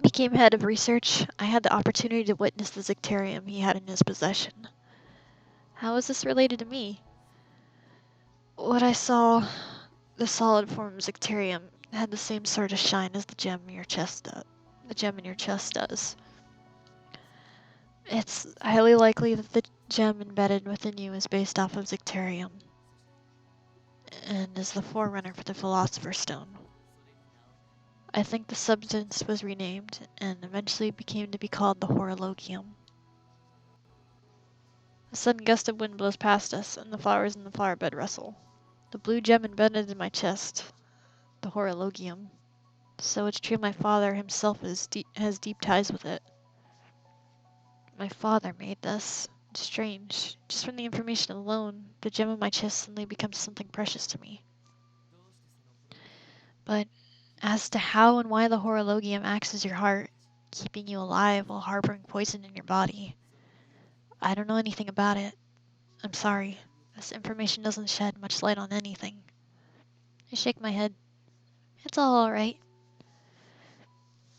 became head of research, I had the opportunity to witness the Zicterium he had in his possession. How is this related to me? What I saw, the solid form of Zicterium, had the same sort of shine as the gem in your chest does. It's highly likely that the gem embedded within you is based off of Zicterium, and is the forerunner for the Philosopher's Stone. I think the substance was renamed, and eventually became to be called the Horologium. A sudden gust of wind blows past us, and the flowers in the flower bed rustle. The blue gem embedded in my chest, the Horologium. So it's true my father himself has deep ties with it. My father made this. It's strange. Just from the information alone, the gem in my chest suddenly becomes something precious to me. But as to how and why the horologium acts as your heart, keeping you alive while harboring poison in your body, I don't know anything about it. I'm sorry. This information doesn't shed much light on anything. I shake my head. It's all alright.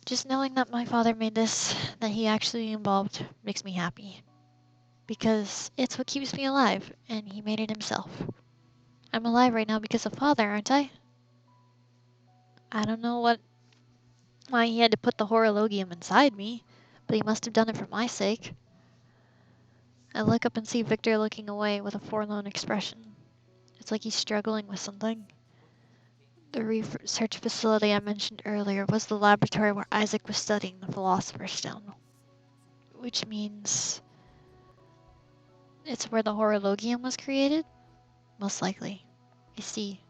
Just knowing that my father made this, that he actually involved, makes me happy. Because it's what keeps me alive, and he made it himself. I'm alive right now because of father, aren't I? I don't know why he had to put the horologium inside me, but he must have done it for my sake. I look up and see Victor looking away with a forlorn expression. It's like he's struggling with something. The research facility I mentioned earlier was the laboratory where Isaac was studying the Philosopher's Stone. Which means it's where the horologium was created? Most likely. You see,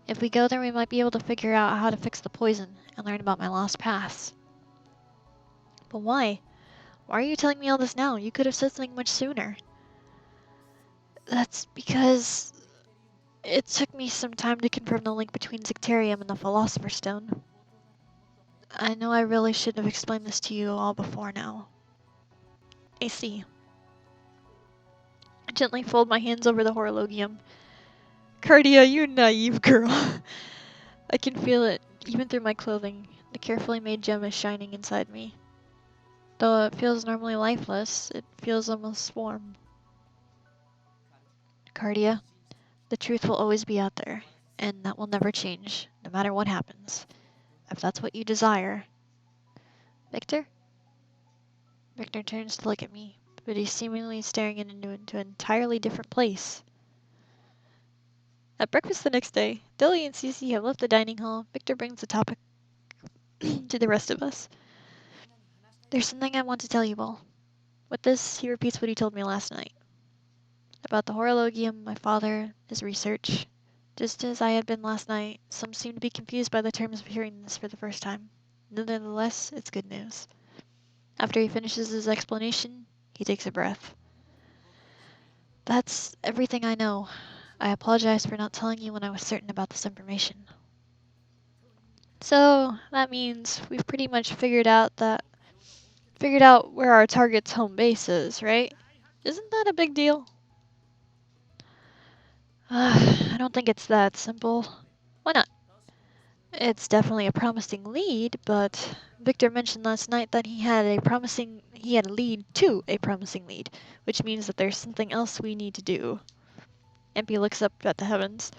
if we go there we might be able to figure out how to fix the poison and learn about my lost past. But why? Why are you telling me all this now? You could have said something much sooner. That's because it took me some time to confirm the link between Zicterium and the Philosopher's Stone. I know I really should have explained this to you all before now. I see. I gently fold my hands over the horologium. Cardia, you naive girl. I can feel it, even through my clothing. The carefully made gem is shining inside me. Though it feels normally lifeless, it feels almost warm. Cardia, the truth will always be out there, and that will never change, no matter what happens. If that's what you desire. Victor? Victor turns to look at me, but he's seemingly staring into an entirely different place. At breakfast the next day, Dilly and Cece have left the dining hall. Victor brings the topic to the rest of us. There's something I want to tell you all. With this, he repeats what he told me last night. About the horologium, my father, his research. Just as I had been last night, some seem to be confused by the terms of hearing this for the first time. Nevertheless, it's good news. After he finishes his explanation, he takes a breath. That's everything I know. I apologize for not telling you when I was certain about this information. So, that means we've pretty much figured out where our target's home base is, right? Isn't that a big deal? I don't think it's that simple. Why not? It's definitely a promising lead, but Victor mentioned last night that he had a lead to a promising lead, which means that there's something else we need to do. MP looks up at the heavens.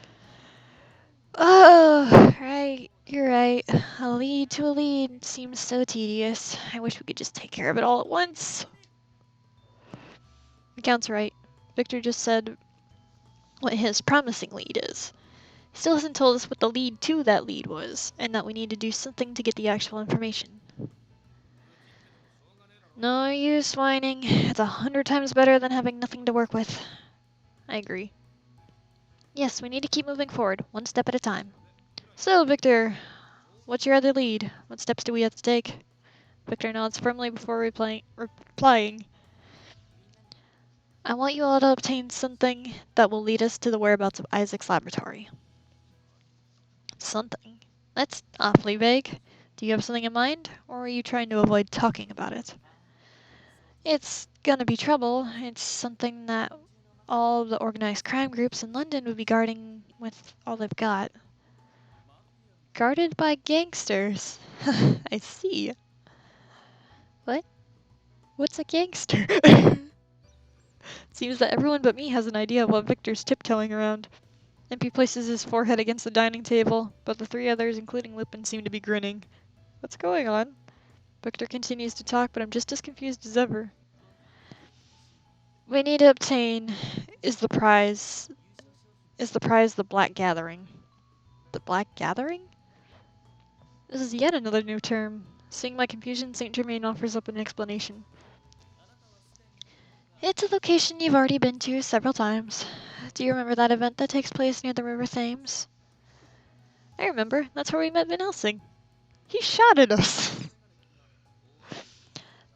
Oh, right, you're right. A lead to a lead seems so tedious. I wish we could just take care of it all at once. The Count's right. Victor just said what his promising lead is. He still hasn't told us what the lead to that lead was, and that we need to do something to get the actual information. No use whining. It's 100 times better than having nothing to work with. I agree. Yes, we need to keep moving forward, one step at a time. So, Victor, what's your other lead? What steps do we have to take? Victor nods firmly before replying. I want you all to obtain something that will lead us to the whereabouts of Isaac's laboratory. Something? That's awfully vague. Do you have something in mind, or are you trying to avoid talking about it? It's gonna be trouble. It's something that all the organized crime groups in London would be guarding with all they've got. Guarded by gangsters. I see. What? What's a gangster? Seems that everyone but me has an idea of what Victor's tiptoeing around. MP places his forehead against the dining table, but the three others, including Lupin, seem to be grinning. What's going on? Victor continues to talk, but I'm just as confused as ever. We need to obtain is the prize the Black Gathering. The Black Gathering? This is yet another new term. Seeing my confusion, Saint Germain offers up an explanation. It's a location you've already been to several times. Do you remember that event that takes place near the River Thames? I remember. That's where we met Van Helsing. He shot at us.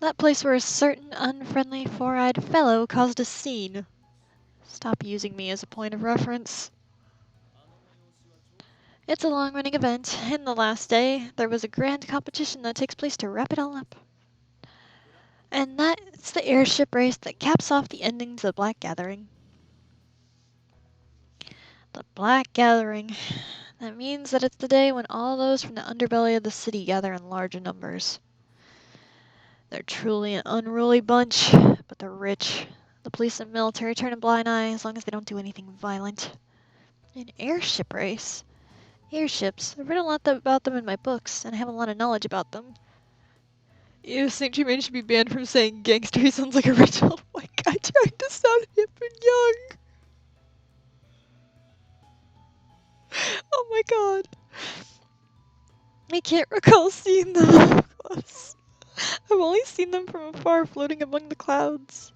That place where a certain unfriendly four-eyed fellow caused a scene. Stop using me as a point of reference. It's a long-running event, and the last day, there was a grand competition that takes place to wrap it all up. And that's the airship race that caps off the ending to the Black Gathering. The Black Gathering. That means that it's the day when all those from the underbelly of the city gather in large numbers. They're truly an unruly bunch, but they're rich. The police and military turn a blind eye as long as they don't do anything violent. An airship race? Airships. I've read a lot about them in my books, and I have a lot of knowledge about them. Ew, St. Germain should be banned from saying gangster. He sounds like a rich old white guy trying to sound hip and young. Oh my god. I can't recall seeing them up close. I've only seen them from afar floating among the clouds.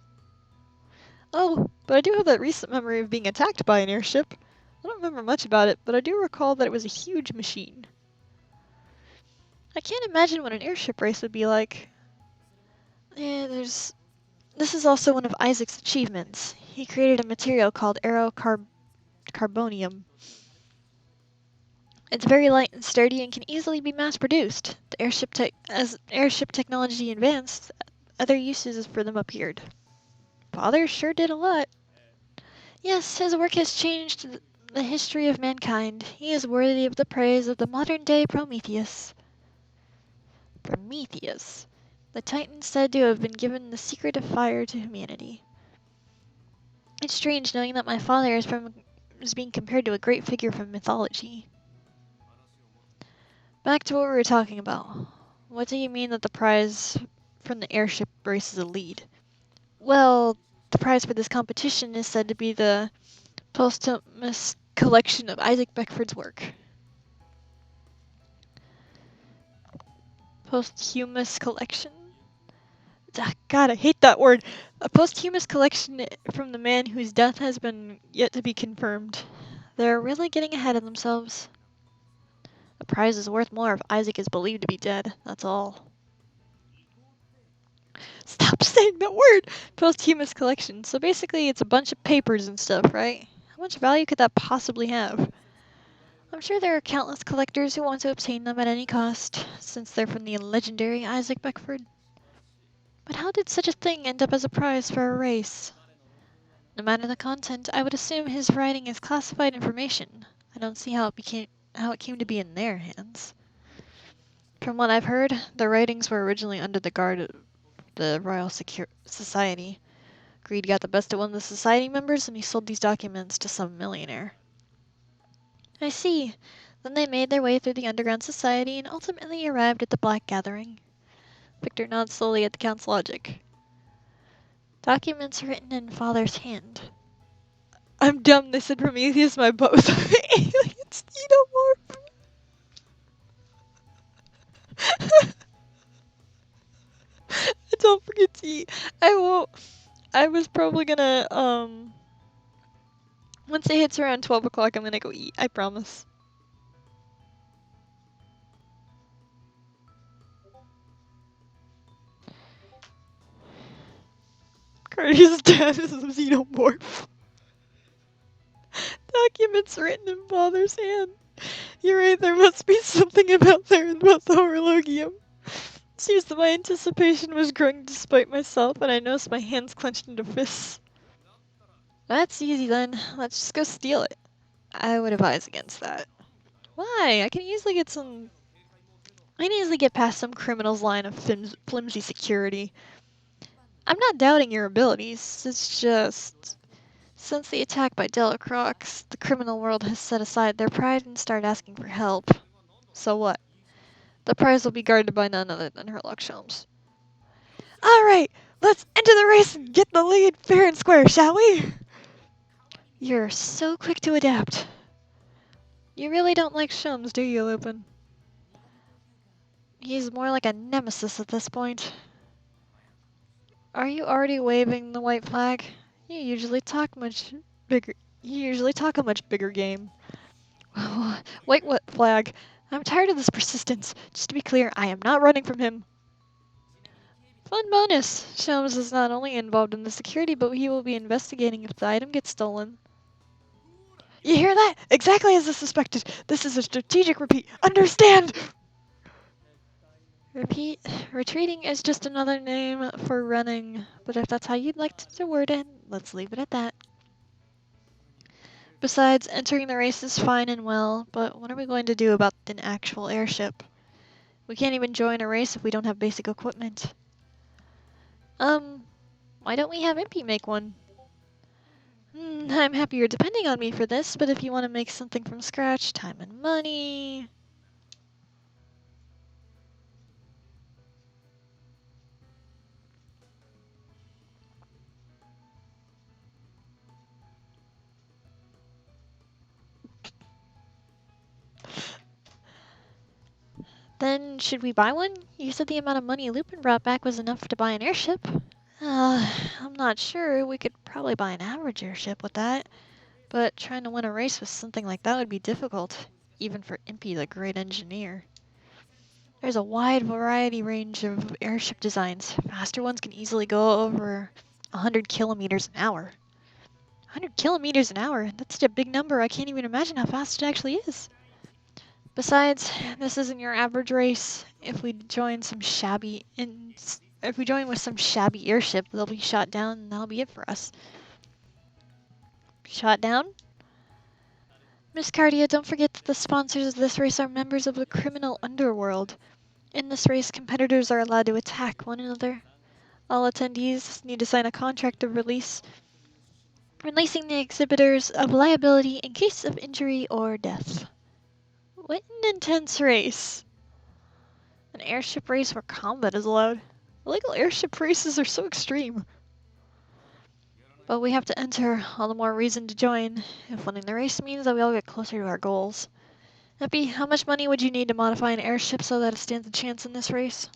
Oh, but I do have that recent memory of being attacked by an airship. I don't remember much about it, but I do recall that it was a huge machine. I can't imagine what an airship race would be like. Yeah, This is also one of Isaac's achievements. He created a material called carbonium. It's very light and sturdy and can easily be mass-produced. As airship technology advanced, other uses for them appeared. Father sure did a lot. Yes, his work has changed the history of mankind. He is worthy of the praise of the modern-day Prometheus. Prometheus, the titan said to have been given the secret of fire to humanity. It's strange knowing that my father is being compared to a great figure from mythology. Back to what we were talking about. What do you mean that the prize from the airship race is a lead? Well, the prize for this competition is said to be the posthumous collection of Isaac Beckford's work. Posthumous collection? God, I hate that word. A posthumous collection from the man whose death has been yet to be confirmed. They're really getting ahead of themselves. The prize is worth more if Isaac is believed to be dead, that's all. Stop saying that word! Posthumous collection. So basically it's a bunch of papers and stuff, right? How much value could that possibly have? I'm sure there are countless collectors who want to obtain them at any cost, since they're from the legendary Isaac Beckford. But how did such a thing end up as a prize for a race? No matter the content, I would assume his writing is classified information. I don't see how it came to be in their hands. From what I've heard, the writings were originally under the guard of the Royal Society. Greed got the best of one of the society members, and he sold these documents to some millionaire. I see. Then they made their way through the underground society and ultimately arrived at the Black Gathering. Victor nods slowly at the Count's logic. Documents written in Father's hand. I'm dumb, they said Prometheus, my both aliens, xenomorph. Don't forget to eat. I won't. I was probably gonna, once it hits around 12 o'clock, I'm gonna go eat. I promise. Cardi's dad is a xenomorph. Documents written in Father's hand. You're right, there must be something about the horologium. Seems that my anticipation was growing despite myself, and I noticed my hands clenched into fists. That's easy then. Let's just go steal it. I would advise against that. Why? I can easily get past some criminal's line of flimsy security. I'm not doubting your abilities, it's just... Since the attack by Delacroix, the criminal world has set aside their pride and started asking for help. So what? The prize will be guarded by none other than Herlock Sholmes. Alright, let's enter the race and get the lead fair and square, shall we? You're so quick to adapt. You really don't like Sholmes, do you, Lupin? He's more like a nemesis at this point. Are you already waving the white flag? You usually talk bigger. You usually talk a much bigger game. Wait, what flag? I'm tired of this persistence. Just to be clear, I am not running from him. Fun bonus! Shams is not only involved in the security, but he will be investigating if the item gets stolen. You hear that? Exactly as I suspected. This is a strategic repeat. Understand? Repeat. Retreating is just another name for running, but if that's how you'd like to word it, let's leave it at that. Besides, entering the race is fine and well, but what are we going to do about an actual airship? We can't even join a race if we don't have basic equipment. Why don't we have Impy make one? I'm happy you're depending on me for this, but if you want to make something from scratch, time and money... Then, should we buy one? You said the amount of money Lupin brought back was enough to buy an airship. I'm not sure. We could probably buy an average airship with that. But trying to win a race with something like that would be difficult, even for Impy, the great engineer. There's a wide variety range of airship designs. Faster ones can easily go over 100 kilometers an hour. 100 kilometers an hour? That's such a big number, I can't even imagine how fast it actually is. Besides, this isn't your average race. If we join with some shabby airship, they'll be shot down and that'll be it for us. Shot down? Miss Cardia, don't forget that the sponsors of this race are members of the criminal underworld. In this race, competitors are allowed to attack one another. All attendees need to sign a contract of releasing the exhibitors of liability in case of injury or death. What an intense race. An airship race where combat is allowed. Illegal airship races are so extreme. But we have to enter, all the more reason to join. If winning the race means that we all get closer to our goals. Epi, how much money would you need to modify an airship so that it stands a chance in this race?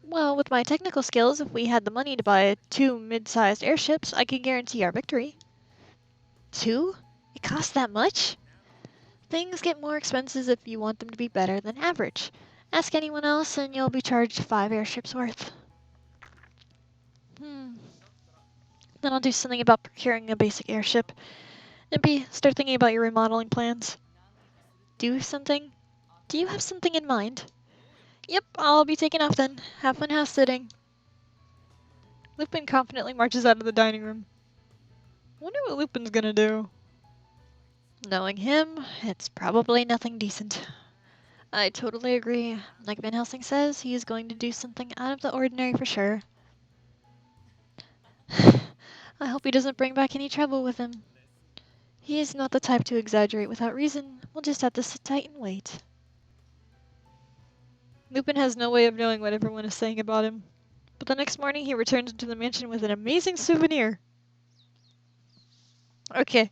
Well, with my technical skills, if we had the money to buy 2 mid-sized airships, I could guarantee our victory. 2? It costs that much? Things get more expensive if you want them to be better than average. Ask anyone else and you'll be charged 5 airships worth. Then I'll do something about procuring a basic airship. And B, start thinking about your remodeling plans. Do something? Do you have something in mind? Yep, I'll be taking off then. Have fun house sitting. Lupin confidently marches out of the dining room. Wonder what Lupin's gonna do. Knowing him, it's probably nothing decent. I totally agree. Like Van Helsing says, he is going to do something out of the ordinary for sure. I hope he doesn't bring back any trouble with him. He is not the type to exaggerate without reason. We'll just have to sit tight and wait. Lupin has no way of knowing what everyone is saying about him. But the next morning he returns to the mansion with an amazing souvenir. Okay,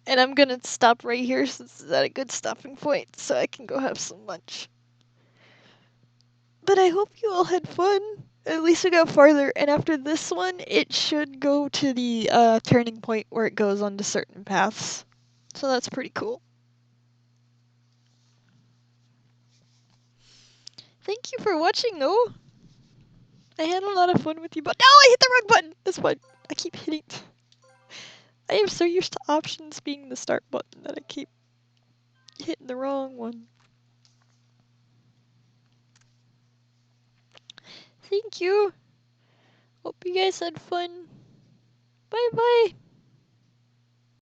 and I'm gonna stop right here since it's at a good stopping point so I can go have some lunch. But I hope you all had fun. At least we got farther, and after this one, it should go to the turning point where it goes onto certain paths. So that's pretty cool. Thank you for watching, though. I had a lot of fun with you, but no, I hit the wrong button! This one, I keep hitting. I am so used to options being the start button that I keep hitting the wrong one. Thank you. Hope you guys had fun. Bye bye.